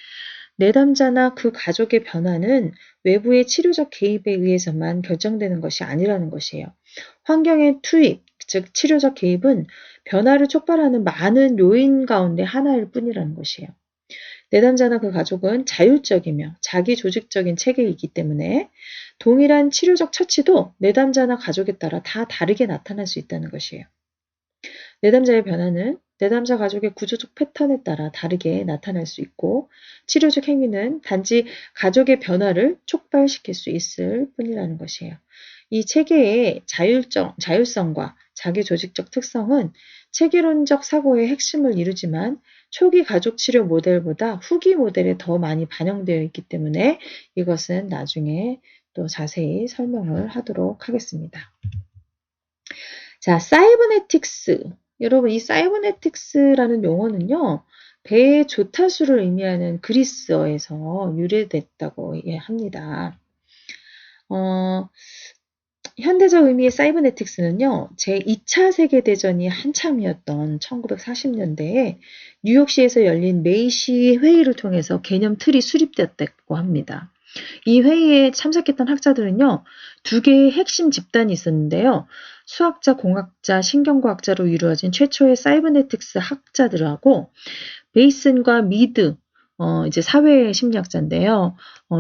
내담자나 그 가족의 변화는 외부의 치료적 개입에 의해서만 결정되는 것이 아니라는 것이에요. 환경의 투입, 즉 치료적 개입은 변화를 촉발하는 많은 요인 가운데 하나일 뿐이라는 것이에요. 내담자나 그 가족은 자율적이며 자기 조직적인 체계이기 때문에 동일한 치료적 처치도 내담자나 가족에 따라 다 다르게 나타날 수 있다는 것이에요. 내담자의 변화는 내담자 가족의 구조적 패턴에 따라 다르게 나타날 수 있고 치료적 행위는 단지 가족의 변화를 촉발시킬 수 있을 뿐이라는 것이에요. 이 체계의 자율성과 자기 조직적 특성은 체계론적 사고의 핵심을 이루지만 초기 가족 치료 모델보다 후기 모델에 더 많이 반영되어 있기 때문에 이것은 나중에 또 자세히 설명을 하도록 하겠습니다. 자, 사이버네틱스. 여러분, 이 사이버네틱스라는 용어는요, 배의 조타수를 의미하는 그리스어에서 유래됐다고 합니다. 현대적 의미의 사이버네틱스는요, 제2차 세계대전이 한참이었던 1940년대에 뉴욕시에서 열린 메이시 회의를 통해서 개념 틀이 수립되었다고 합니다. 이 회의에 참석했던 학자들은요, 두 개의 핵심 집단이 있었는데요. 수학자, 공학자, 신경과학자로 이루어진 최초의 사이버네틱스 학자들하고 베이슨과 미드, 이제 사회 심리학자인데요.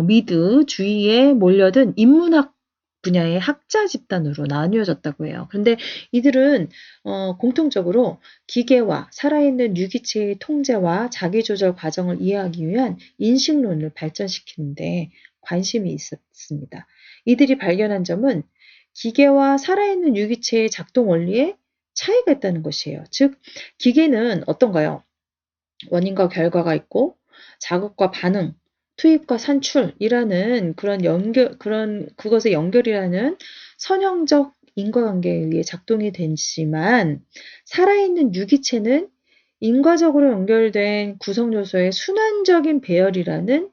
미드 주위에 몰려든 인문학 분야의 학자 집단으로 나뉘어졌다고 해요. 그런데 이들은 공통적으로 기계와 살아있는 유기체의 통제와 자기조절 과정을 이해하기 위한 인식론을 발전시키는데 관심이 있었습니다. 이들이 발견한 점은 기계와 살아있는 유기체의 작동 원리에 차이가 있다는 것이에요. 즉, 기계는 어떤가요? 원인과 결과가 있고 자극과 반응, 투입과 산출이라는 그것의 연결이라는 선형적 인과관계에 의해 작동이 되지만 살아있는 유기체는 인과적으로 연결된 구성 요소의 순환적인 배열이라는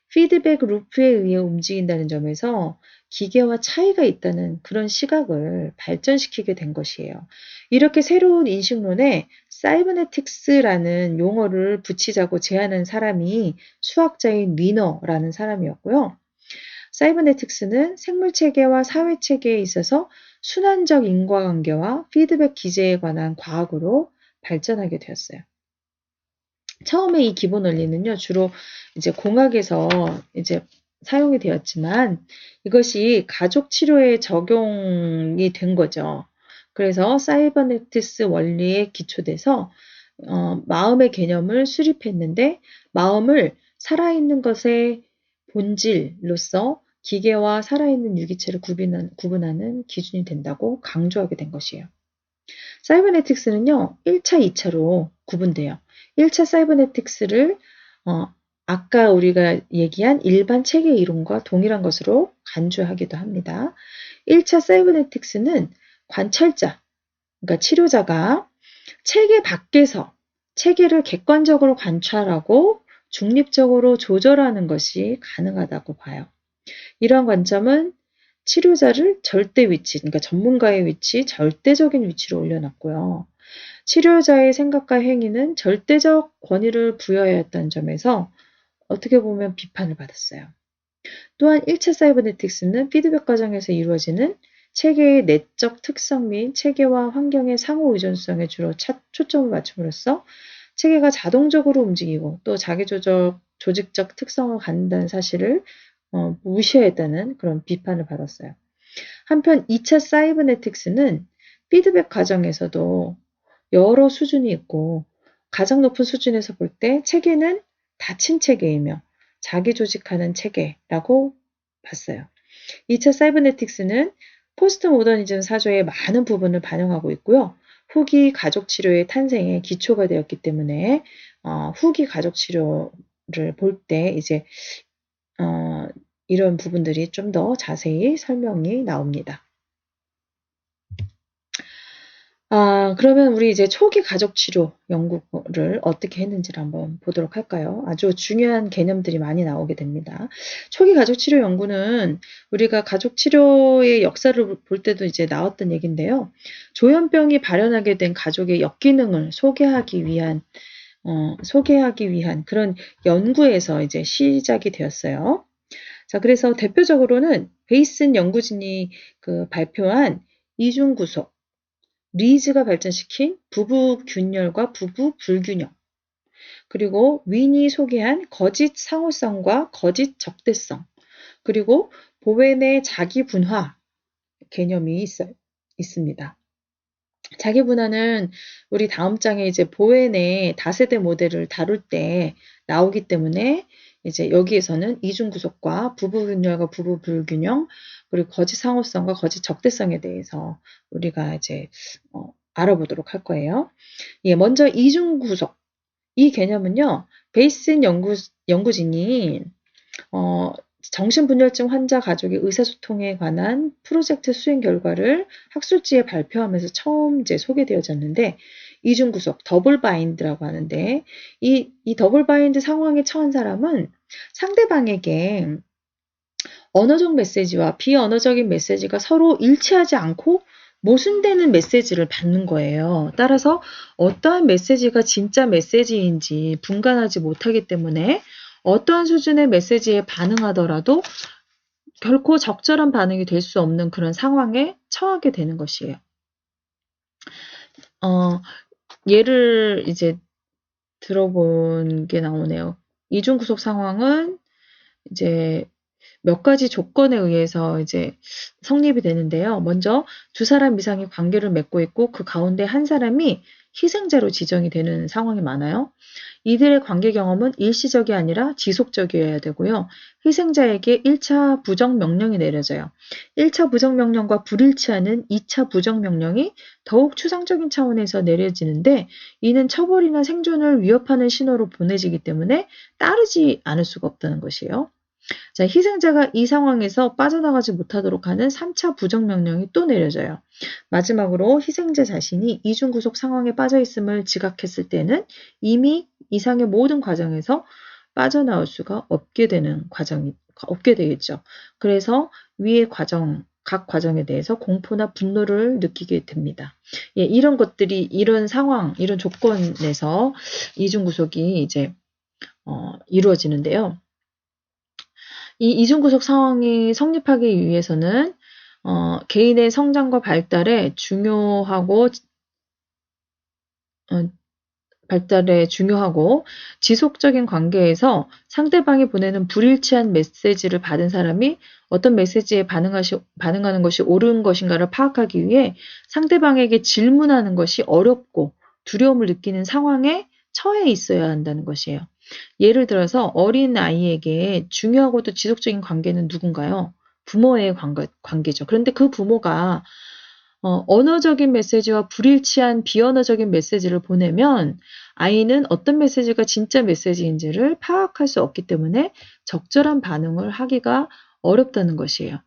피드백 루프에 의해 움직인다는 점에서 기계와 차이가 있다는 그런 시각을 발전시키게 된 것이에요. 이렇게 새로운 인식론에 사이버네틱스라는 용어를 붙이자고 제안한 사람이 수학자인 위너라는 사람이었고요. 사이버네틱스는 생물체계와 사회체계에 있어서 순환적 인과관계와 피드백 기제에 관한 과학으로 발전하게 되었어요. 처음에 이 기본 원리는요, 주로 이제 공학에서 이제 사용이 되었지만 이것이 가족 치료에 적용이 된 거죠. 그래서 사이버네틱스 원리에 기초돼서 마음의 개념을 수립했는데 마음을 살아있는 것의 본질로서 기계와 살아있는 유기체를 구분하는 기준이 된다고 강조하게 된 것이에요. 사이버네틱스는요, 1차, 2차로 구분돼요. 1차 사이버네틱스를 아까 우리가 얘기한 일반 체계 이론과 동일한 것으로 간주하기도 합니다. 1차 사이버네틱스는 관찰자, 그러니까 치료자가 체계 밖에서 체계를 객관적으로 관찰하고 중립적으로 조절하는 것이 가능하다고 봐요. 이러한 관점은 치료자를 절대 위치, 그러니까 전문가의 위치, 절대적인 위치로 올려놨고요. 치료자의 생각과 행위는 절대적 권위를 부여해야 했다는 점에서 어떻게 보면 비판을 받았어요. 또한 1차 사이버네틱스는 피드백 과정에서 이루어지는 체계의 내적 특성 및 체계와 환경의 상호 의존성에 주로 초점을 맞춤으로써 체계가 자동적으로 움직이고 또 조직적 특성을 갖는다는 사실을 무시했다는 그런 비판을 받았어요. 한편 2차 사이버네틱스는 피드백 과정에서도 여러 수준이 있고 가장 높은 수준에서 볼 때 체계는 닫힌 체계이며 자기 조직하는 체계라고 봤어요. 2차 사이버네틱스는 포스트 모더니즘 사조의 많은 부분을 반영하고 있고요. 후기 가족 치료의 탄생에 기초가 되었기 때문에 후기 가족 치료를 볼 때 이제 이런 부분들이 좀 더 자세히 설명이 나옵니다. 그러면 우리 이제 초기 가족 치료 연구를 어떻게 했는지를 한번 보도록 할까요? 아주 중요한 개념들이 많이 나오게 됩니다. 초기 가족 치료 연구는 우리가 가족 치료의 역사를 볼 때도 이제 나왔던 얘기인데요. 조현병이 발현하게 된 가족의 역기능을 소개하기 위한 그런 연구에서 이제 시작이 되었어요. 자, 그래서 대표적으로는 베이슨 연구진이 발표한 이중구속, 리즈가 발전시킨 부부 균열과 부부 불균형, 그리고 윈이 소개한 거짓 상호성과 거짓 적대성, 그리고 보웬의 자기분화 개념이 있습니다. 자기분화는 우리 다음 장에 이제 보웬의 다세대 모델을 다룰 때 나오기 때문에 이제 여기에서는 이중구속과 부부균열과 부부불균형, 그리고 거짓 상호성과 거짓 적대성에 대해서 우리가 이제 알아보도록 할 거예요. 예, 먼저 이중구속. 이 개념은요, 베이슨 연구진이 정신분열증 환자 가족의 의사소통에 관한 프로젝트 수행 결과를 학술지에 발표하면서 처음 이제 소개되어졌는데, 이중구속, 더블바인드라고 하는데, 이 더블바인드 상황에 처한 사람은 상대방에게 언어적 메시지와 비언어적인 메시지가 서로 일치하지 않고 모순되는 메시지를 받는 거예요. 따라서 어떠한 메시지가 진짜 메시지인지 분간하지 못하기 때문에 어떠한 수준의 메시지에 반응하더라도 결코 적절한 반응이 될 수 없는 그런 상황에 처하게 되는 것이에요. 예를 이제 들어본 게 나오네요. 이중구속 상황은 이제 몇 가지 조건에 의해서 이제 성립이 되는데요. 먼저 두 사람 이상이 관계를 맺고 있고 그 가운데 한 사람이 희생자로 지정이 되는 상황이 많아요. 이들의 관계 경험은 일시적이 아니라 지속적이어야 되고요. 희생자에게 1차 부정 명령이 내려져요. 1차 부정 명령과 불일치하는 2차 부정 명령이 더욱 추상적인 차원에서 내려지는데 이는 처벌이나 생존을 위협하는 신호로 보내지기 때문에 따르지 않을 수가 없다는 것이에요. 자, 희생자가 이 상황에서 빠져나가지 못하도록 하는 3차 부정명령이 또 내려져요. 마지막으로 희생자 자신이 이중구속 상황에 빠져 있음을 지각했을 때는 이미 이상의 모든 과정에서 빠져나올 수가 없게 되겠죠. 그래서 위의 각 과정에 대해서 공포나 분노를 느끼게 됩니다. 예, 이런 것들이 이런 상황, 이런 조건에서 이중구속이 이제 이루어지는데요. 이 이중구속 상황이 성립하기 위해서는 개인의 성장과 발달에 중요하고 지속적인 관계에서 상대방이 보내는 불일치한 메시지를 받은 사람이 어떤 메시지에 반응하는 것이 옳은 것인가를 파악하기 위해 상대방에게 질문하는 것이 어렵고 두려움을 느끼는 상황에 처해 있어야 한다는 것이에요. 예를 들어서 어린 아이에게 중요하고도 지속적인 관계는 누군가요? 부모의 관계죠. 그런데 그 부모가 언어적인 메시지와 불일치한 비언어적인 메시지를 보내면 아이는 어떤 메시지가 진짜 메시지인지를 파악할 수 없기 때문에 적절한 반응을 하기가 어렵다는 것이에요.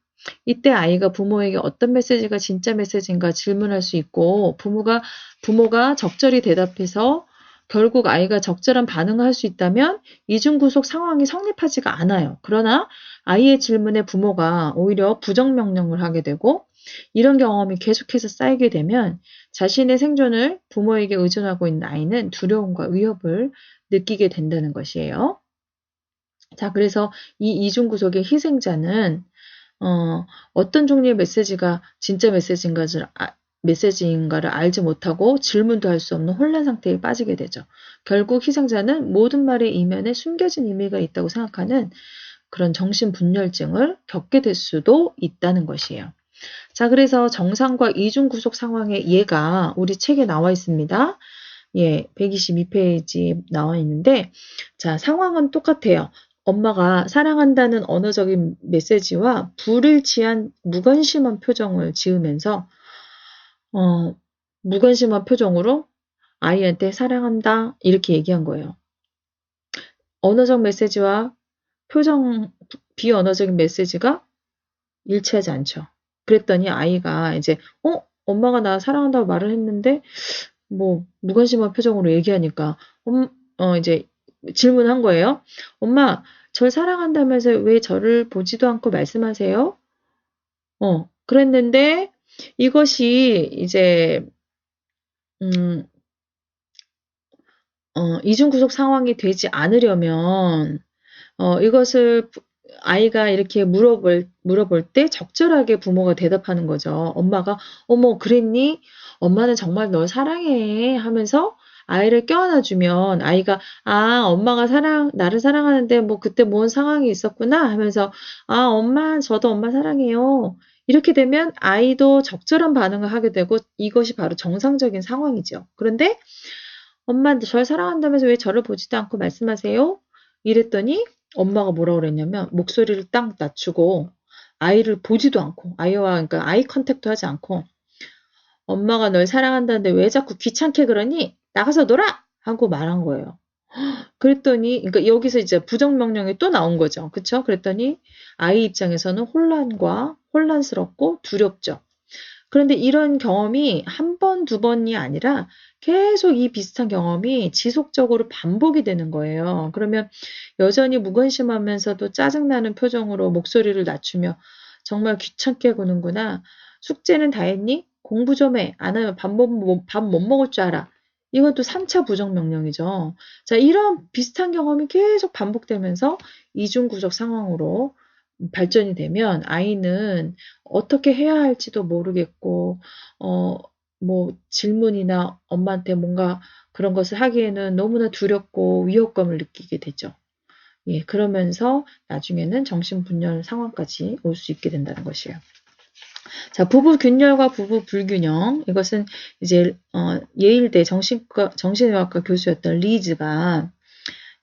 이때 아이가 부모에게 어떤 메시지가 진짜 메시지인가 질문할 수 있고 부모가 적절히 대답해서 결국 아이가 적절한 반응을 할 수 있다면 이중구속 상황이 성립하지가 않아요. 그러나 아이의 질문에 부모가 오히려 부정명령을 하게 되고 이런 경험이 계속해서 쌓이게 되면 자신의 생존을 부모에게 의존하고 있는 아이는 두려움과 위협을 느끼게 된다는 것이에요. 자, 그래서 이 이중구속의 희생자는 어떤 종류의 메시지가 진짜 메시지인가를 알지 못하고 질문도 할 수 없는 혼란 상태에 빠지게 되죠. 결국 희생자는 모든 말의 이면에 숨겨진 의미가 있다고 생각하는 그런 정신분열증을 겪게 될 수도 있다는 것이에요. 자, 그래서 정상과 이중구속 상황의 예가 우리 책에 나와 있습니다. 예, 122페이지 나와 있는데, 자, 상황은 똑같아요. 엄마가 사랑한다는 언어적인 메시지와 불일치한 무관심한 표정을 지으면서, 무관심한 표정으로 아이한테 사랑한다, 이렇게 얘기한 거예요. 언어적 메시지와 비언어적인 메시지가 일치하지 않죠. 그랬더니 아이가 이제, 엄마가 나 사랑한다고 말을 했는데, 무관심한 표정으로 얘기하니까, 이제 질문한 거예요. 엄마, 절 사랑한다면서 왜 저를 보지도 않고 말씀하세요? 그랬는데, 이것이 이제, 이중구속 상황이 되지 않으려면, 이것을 아이가 이렇게 물어볼 때 적절하게 부모가 대답하는 거죠. 엄마가, 어머, 그랬니? 엄마는 정말 널 사랑해. 하면서 아이를 껴안아주면 아이가, 엄마가 나를 사랑하는데 그때 뭔 상황이 있었구나 하면서, 엄마, 저도 엄마 사랑해요. 이렇게 되면 아이도 적절한 반응을 하게 되고 이것이 바로 정상적인 상황이죠. 그런데 엄마, 절 사랑한다면서 왜 저를 보지도 않고 말씀하세요? 이랬더니 엄마가 뭐라 그랬냐면 목소리를 딱 낮추고 아이를 보지도 않고 그러니까 아이 컨택도 하지 않고 엄마가 널 사랑한다는데 왜 자꾸 귀찮게 그러니? 나가서 놀아! 하고 말한 거예요. 그랬더니 그러니까 여기서 이제 부정명령이 또 나온 거죠. 그쵸? 그랬더니 아이 입장에서는 혼란스럽고 두렵죠. 그런데 이런 경험이 한 번, 두 번이 아니라 계속 이 비슷한 경험이 지속적으로 반복이 되는 거예요. 그러면 여전히 무관심하면서도 짜증나는 표정으로 목소리를 낮추며 정말 귀찮게 구는구나. 숙제는 다 했니? 공부 좀 해. 안 하면 밥 못 먹을 줄 알아. 이것도 3차 부정명령이죠. 자, 이런 비슷한 경험이 계속 반복되면서 이중구적 상황으로 발전이 되면 아이는 어떻게 해야 할지도 모르겠고, 질문이나 엄마한테 뭔가 그런 것을 하기에는 너무나 두렵고 위협감을 느끼게 되죠. 예, 그러면서 나중에는 정신분열 상황까지 올 수 있게 된다는 것이에요. 자, 부부 균열과 부부 불균형. 이것은 이제 예일대 정신의학과 교수였던 리즈가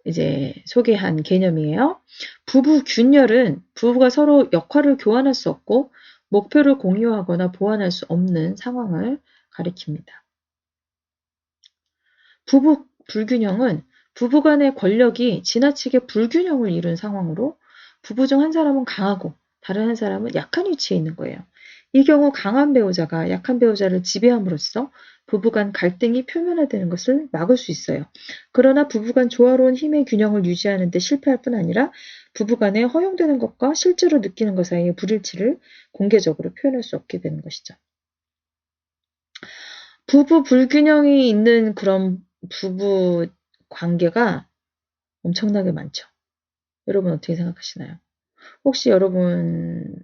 이제 소개한 개념이에요. 부부 균열은 부부가 서로 역할을 교환할 수 없고 목표를 공유하거나 보완할 수 없는 상황을 가리킵니다. 부부 불균형은 부부 간의 권력이 지나치게 불균형을 이룬 상황으로 부부 중 한 사람은 강하고 다른 한 사람은 약한 위치에 있는 거예요. 이 경우 강한 배우자가 약한 배우자를 지배함으로써 부부 간 갈등이 표면화되는 것을 막을 수 있어요. 그러나 부부 간 조화로운 힘의 균형을 유지하는 데 실패할 뿐 아니라 부부 간에 허용되는 것과 실제로 느끼는 것 사이의 불일치를 공개적으로 표현할 수 없게 되는 것이죠. 부부 불균형이 있는 그런 부부 관계가 엄청나게 많죠. 여러분 어떻게 생각하시나요? 혹시 여러분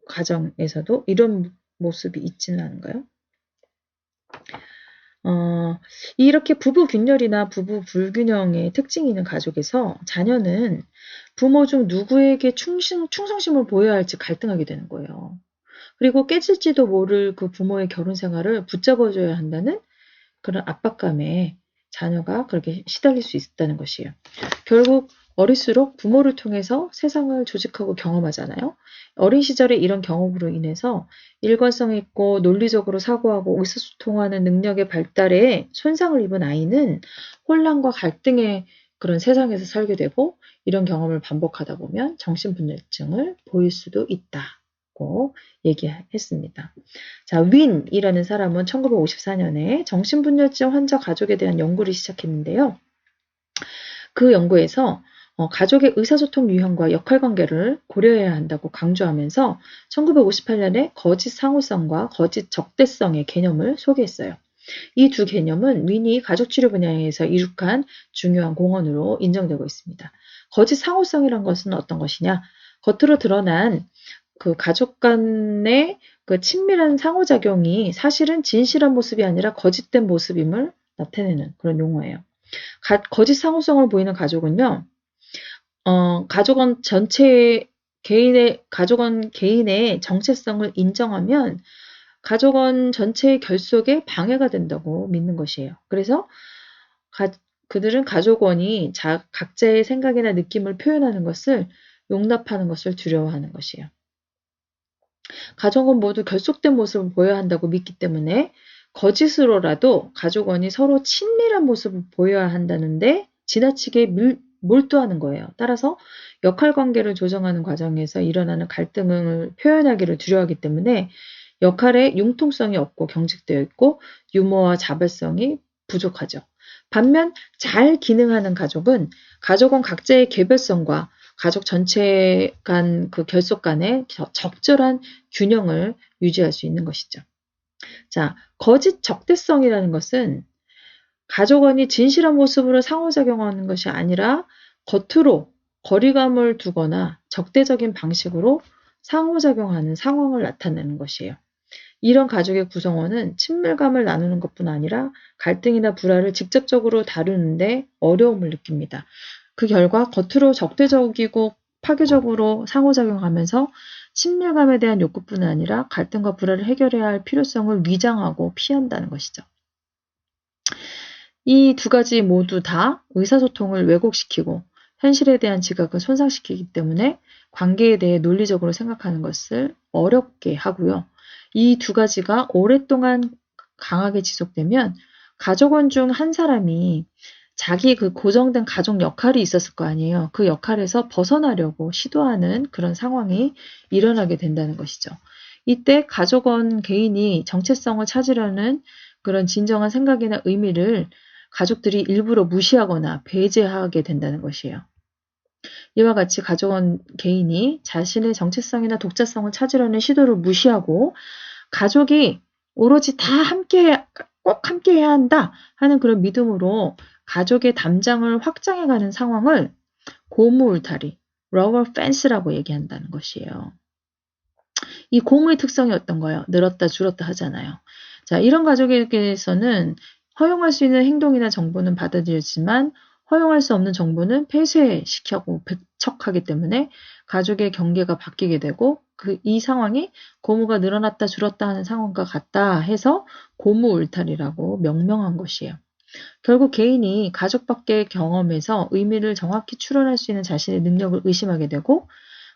가정에서도 이런 모습이 있지는 않은가요? 이렇게 부부 균열이나 부부 불균형의 특징이 있는 가족에서 자녀는 부모 중 누구에게 충성심을 보여야 할지 갈등하게 되는 거예요. 그리고 깨질지도 모를 그 부모의 결혼 생활을 붙잡아줘야 한다는 그런 압박감에 자녀가 그렇게 시달릴 수 있다는 것이에요. 결국 어릴수록 부모를 통해서 세상을 조직하고 경험하잖아요. 어린 시절에 이런 경험으로 인해서 일관성 있고 논리적으로 사고하고 의사소통하는 능력의 발달에 손상을 입은 아이는 혼란과 갈등의 그런 세상에서 살게 되고 이런 경험을 반복하다 보면 정신분열증을 보일 수도 있다고 얘기했습니다. 자, 윈이라는 사람은 1954년에 정신분열증 환자 가족에 대한 연구를 시작했는데요. 그 연구에서 가족의 의사소통 유형과 역할관계를 고려해야 한다고 강조하면서 1958년에 거짓 상호성과 거짓 적대성의 개념을 소개했어요. 이 두 개념은 윈이 가족치료 분야에서 이룩한 중요한 공헌으로 인정되고 있습니다. 거짓 상호성이란 것은 어떤 것이냐? 겉으로 드러난 그 가족 간의 그 친밀한 상호작용이 사실은 진실한 모습이 아니라 거짓된 모습임을 나타내는 그런 용어예요. 거짓 상호성을 보이는 가족은요, 가족원 개인의 정체성을 인정하면 가족원 전체의 결속에 방해가 된다고 믿는 것이에요. 그래서 그들은 가족원이 각자의 생각이나 느낌을 표현하는 것을 용납하는 것을 두려워하는 것이에요. 가족은 모두 결속된 모습을 보여야 한다고 믿기 때문에 거짓으로라도 가족원이 서로 친밀한 모습을 보여야 한다는데 지나치게 몰두하는 거예요. 따라서 역할관계를 조정하는 과정에서 일어나는 갈등을 표현하기를 두려워하기 때문에 역할에 융통성이 없고 경직되어 있고 유머와 자발성이 부족하죠. 반면 잘 기능하는 가족은 가족원 각자의 개별성과 가족 전체 간 그 결속 간의 적절한 균형을 유지할 수 있는 것이죠. 자, 거짓 적대성이라는 것은 가족원이 진실한 모습으로 상호작용하는 것이 아니라 겉으로 거리감을 두거나 적대적인 방식으로 상호작용하는 상황을 나타내는 것이에요. 이런 가족의 구성원은 친밀감을 나누는 것뿐 아니라 갈등이나 불화를 직접적으로 다루는데 어려움을 느낍니다. 그 결과 겉으로 적대적이고 파괴적으로 상호작용하면서 친밀감에 대한 욕구뿐 아니라 갈등과 불화를 해결해야 할 필요성을 위장하고 피한다는 것이죠. 이 두 가지 모두 다 의사소통을 왜곡시키고 현실에 대한 지각을 손상시키기 때문에 관계에 대해 논리적으로 생각하는 것을 어렵게 하고요. 이 두 가지가 오랫동안 강하게 지속되면 가족원 중 한 사람이 자기 그 고정된 가족 역할이 있었을 거 아니에요. 그 역할에서 벗어나려고 시도하는 그런 상황이 일어나게 된다는 것이죠. 이때 가족원 개인이 정체성을 찾으려는 그런 진정한 생각이나 의미를 가족들이 일부러 무시하거나 배제하게 된다는 것이에요. 이와 같이 가족원 개인이 자신의 정체성이나 독자성을 찾으려는 시도를 무시하고 가족이 오로지 다 꼭 함께 해야 한다 하는 그런 믿음으로 가족의 담장을 확장해가는 상황을 고무울타리, 러버 펜스라고 얘기한다는 것이에요. 이 고무의 특성이 어떤 거예요? 늘었다 줄었다 하잖아요. 자, 이런 가족에게서는 허용할 수 있는 행동이나 정보는 받아들여지만 허용할 수 없는 정보는 폐쇄시키고 배척하기 때문에 가족의 경계가 바뀌게 되고 이 상황이 고무가 늘어났다 줄었다 하는 상황과 같다 해서 고무 울타리라고 명명한 것이에요. 결국 개인이 가족 밖의 경험에서 의미를 정확히 추론할 수 있는 자신의 능력을 의심하게 되고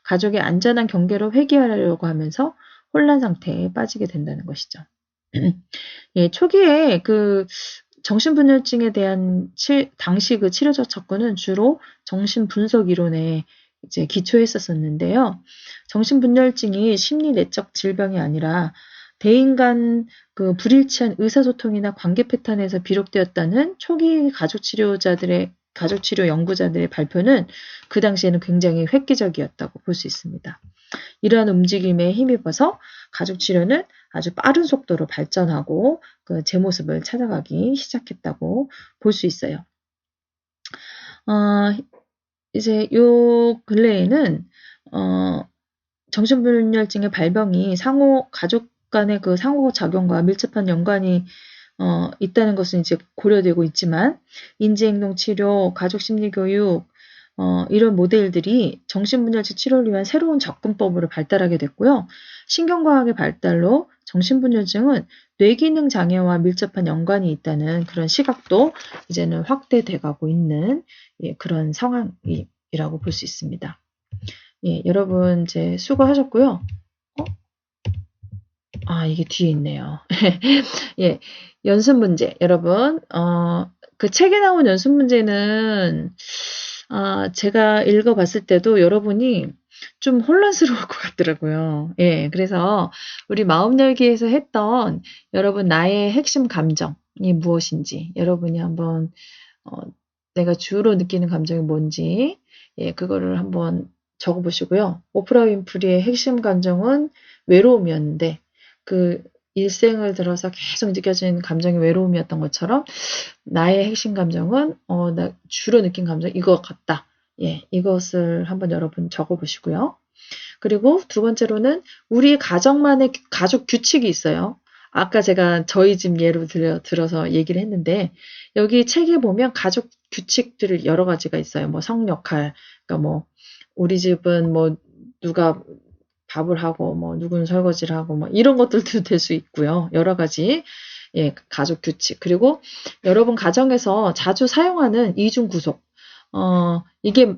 가족의 안전한 경계로 회귀하려고 하면서 혼란 상태에 빠지게 된다는 것이죠. 예, 초기에 정신분열증에 대한 당시 치료적 접근은 주로 정신분석 이론에 이제 기초했었는데요. 정신분열증이 심리 내적 질병이 아니라 대인 간 불일치한 의사소통이나 관계 패턴에서 비롯되었다는 초기 가족치료 연구자들의 발표는 그 당시에는 굉장히 획기적이었다고 볼 수 있습니다. 이러한 움직임에 힘입어서 가족치료는 아주 빠른 속도로 발전하고 제 모습을 찾아가기 시작했다고 볼 수 있어요. 이제 요 근래에는 정신분열증의 발병이 가족 간의 상호작용과 밀접한 연관이 있다는 것은 이제 고려되고 있지만 인지행동치료, 가족심리교육 이런 모델들이 정신분열증 치료를 위한 새로운 접근법으로 발달하게 됐고요. 신경과학의 발달로 정신분열증은 뇌기능 장애와 밀접한 연관이 있다는 그런 시각도 이제는 확대돼 가고 있는 그런 상황이라고 볼 수 있습니다. 예, 여러분 이제 수고하셨고요. 이게 뒤에 있네요. 예, 연습 문제. 여러분, 그 책에 나온 연습 문제는, 제가 읽어봤을 때도 여러분이 좀 혼란스러울 것 같더라고요. 예, 그래서 우리 마음 열기에서 했던 여러분 나의 핵심 감정이 무엇인지 여러분이 한번, 내가 주로 느끼는 감정이 뭔지, 예, 그거를 한번 적어보시고요. 오프라 윈프리의 핵심 감정은 외로움이었는데, 일생을 들어서 계속 느껴진 감정이 외로움이었던 것처럼 나의 핵심 감정은 나 주로 느낀 감정 이거 같다. 예, 이것을 한번 여러분 적어보시고요. 그리고 두 번째로는 우리 가정만의 가족 규칙이 있어요. 아까 제가 저희 집 예로 들어서 얘기를 했는데 여기 책에 보면 가족 규칙들 여러 가지가 있어요. 뭐 성역할, 그러니까 뭐 우리 집은 뭐 누가 밥을 하고 뭐 누구는 설거지를 하고 뭐 이런 것들도 될 수 있고요. 여러 가지 가족 규칙 그리고 여러분 가정에서 자주 사용하는 이중 구속 이게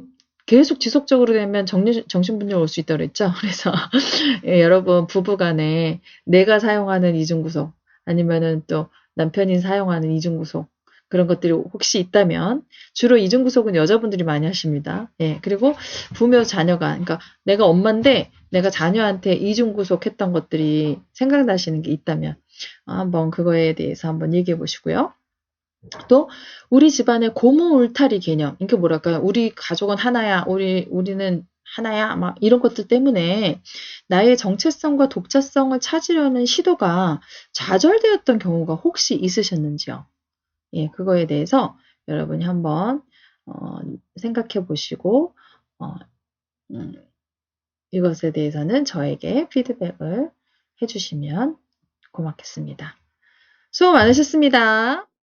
계속 지속적으로 되면 정신분열 올 수 있다고 그랬죠. 그래서 여러분 부부간에 내가 사용하는 이중 구속 아니면은 또 남편이 사용하는 이중 구속 그런 것들이 혹시 있다면 주로 이중구속은 여자분들이 많이 하십니다. 예, 그리고 부모 자녀가 그러니까 내가 엄마인데 내가 자녀한테 이중구속 했던 것들이 생각나시는 게 있다면 한번 그거에 대해서 한번 얘기해 보시고요. 또 우리 집안의 고무 울타리 개념 이게 뭐랄까요? 우리 가족은 하나야. 우리는 하나야. 막 이런 것들 때문에 나의 정체성과 독자성을 찾으려는 시도가 좌절되었던 경우가 혹시 있으셨는지요? 예, 그거에 대해서 여러분이 한번 생각해 보시고 이것에 대해서는 저에게 피드백을 해주시면 고맙겠습니다. 수고 많으셨습니다.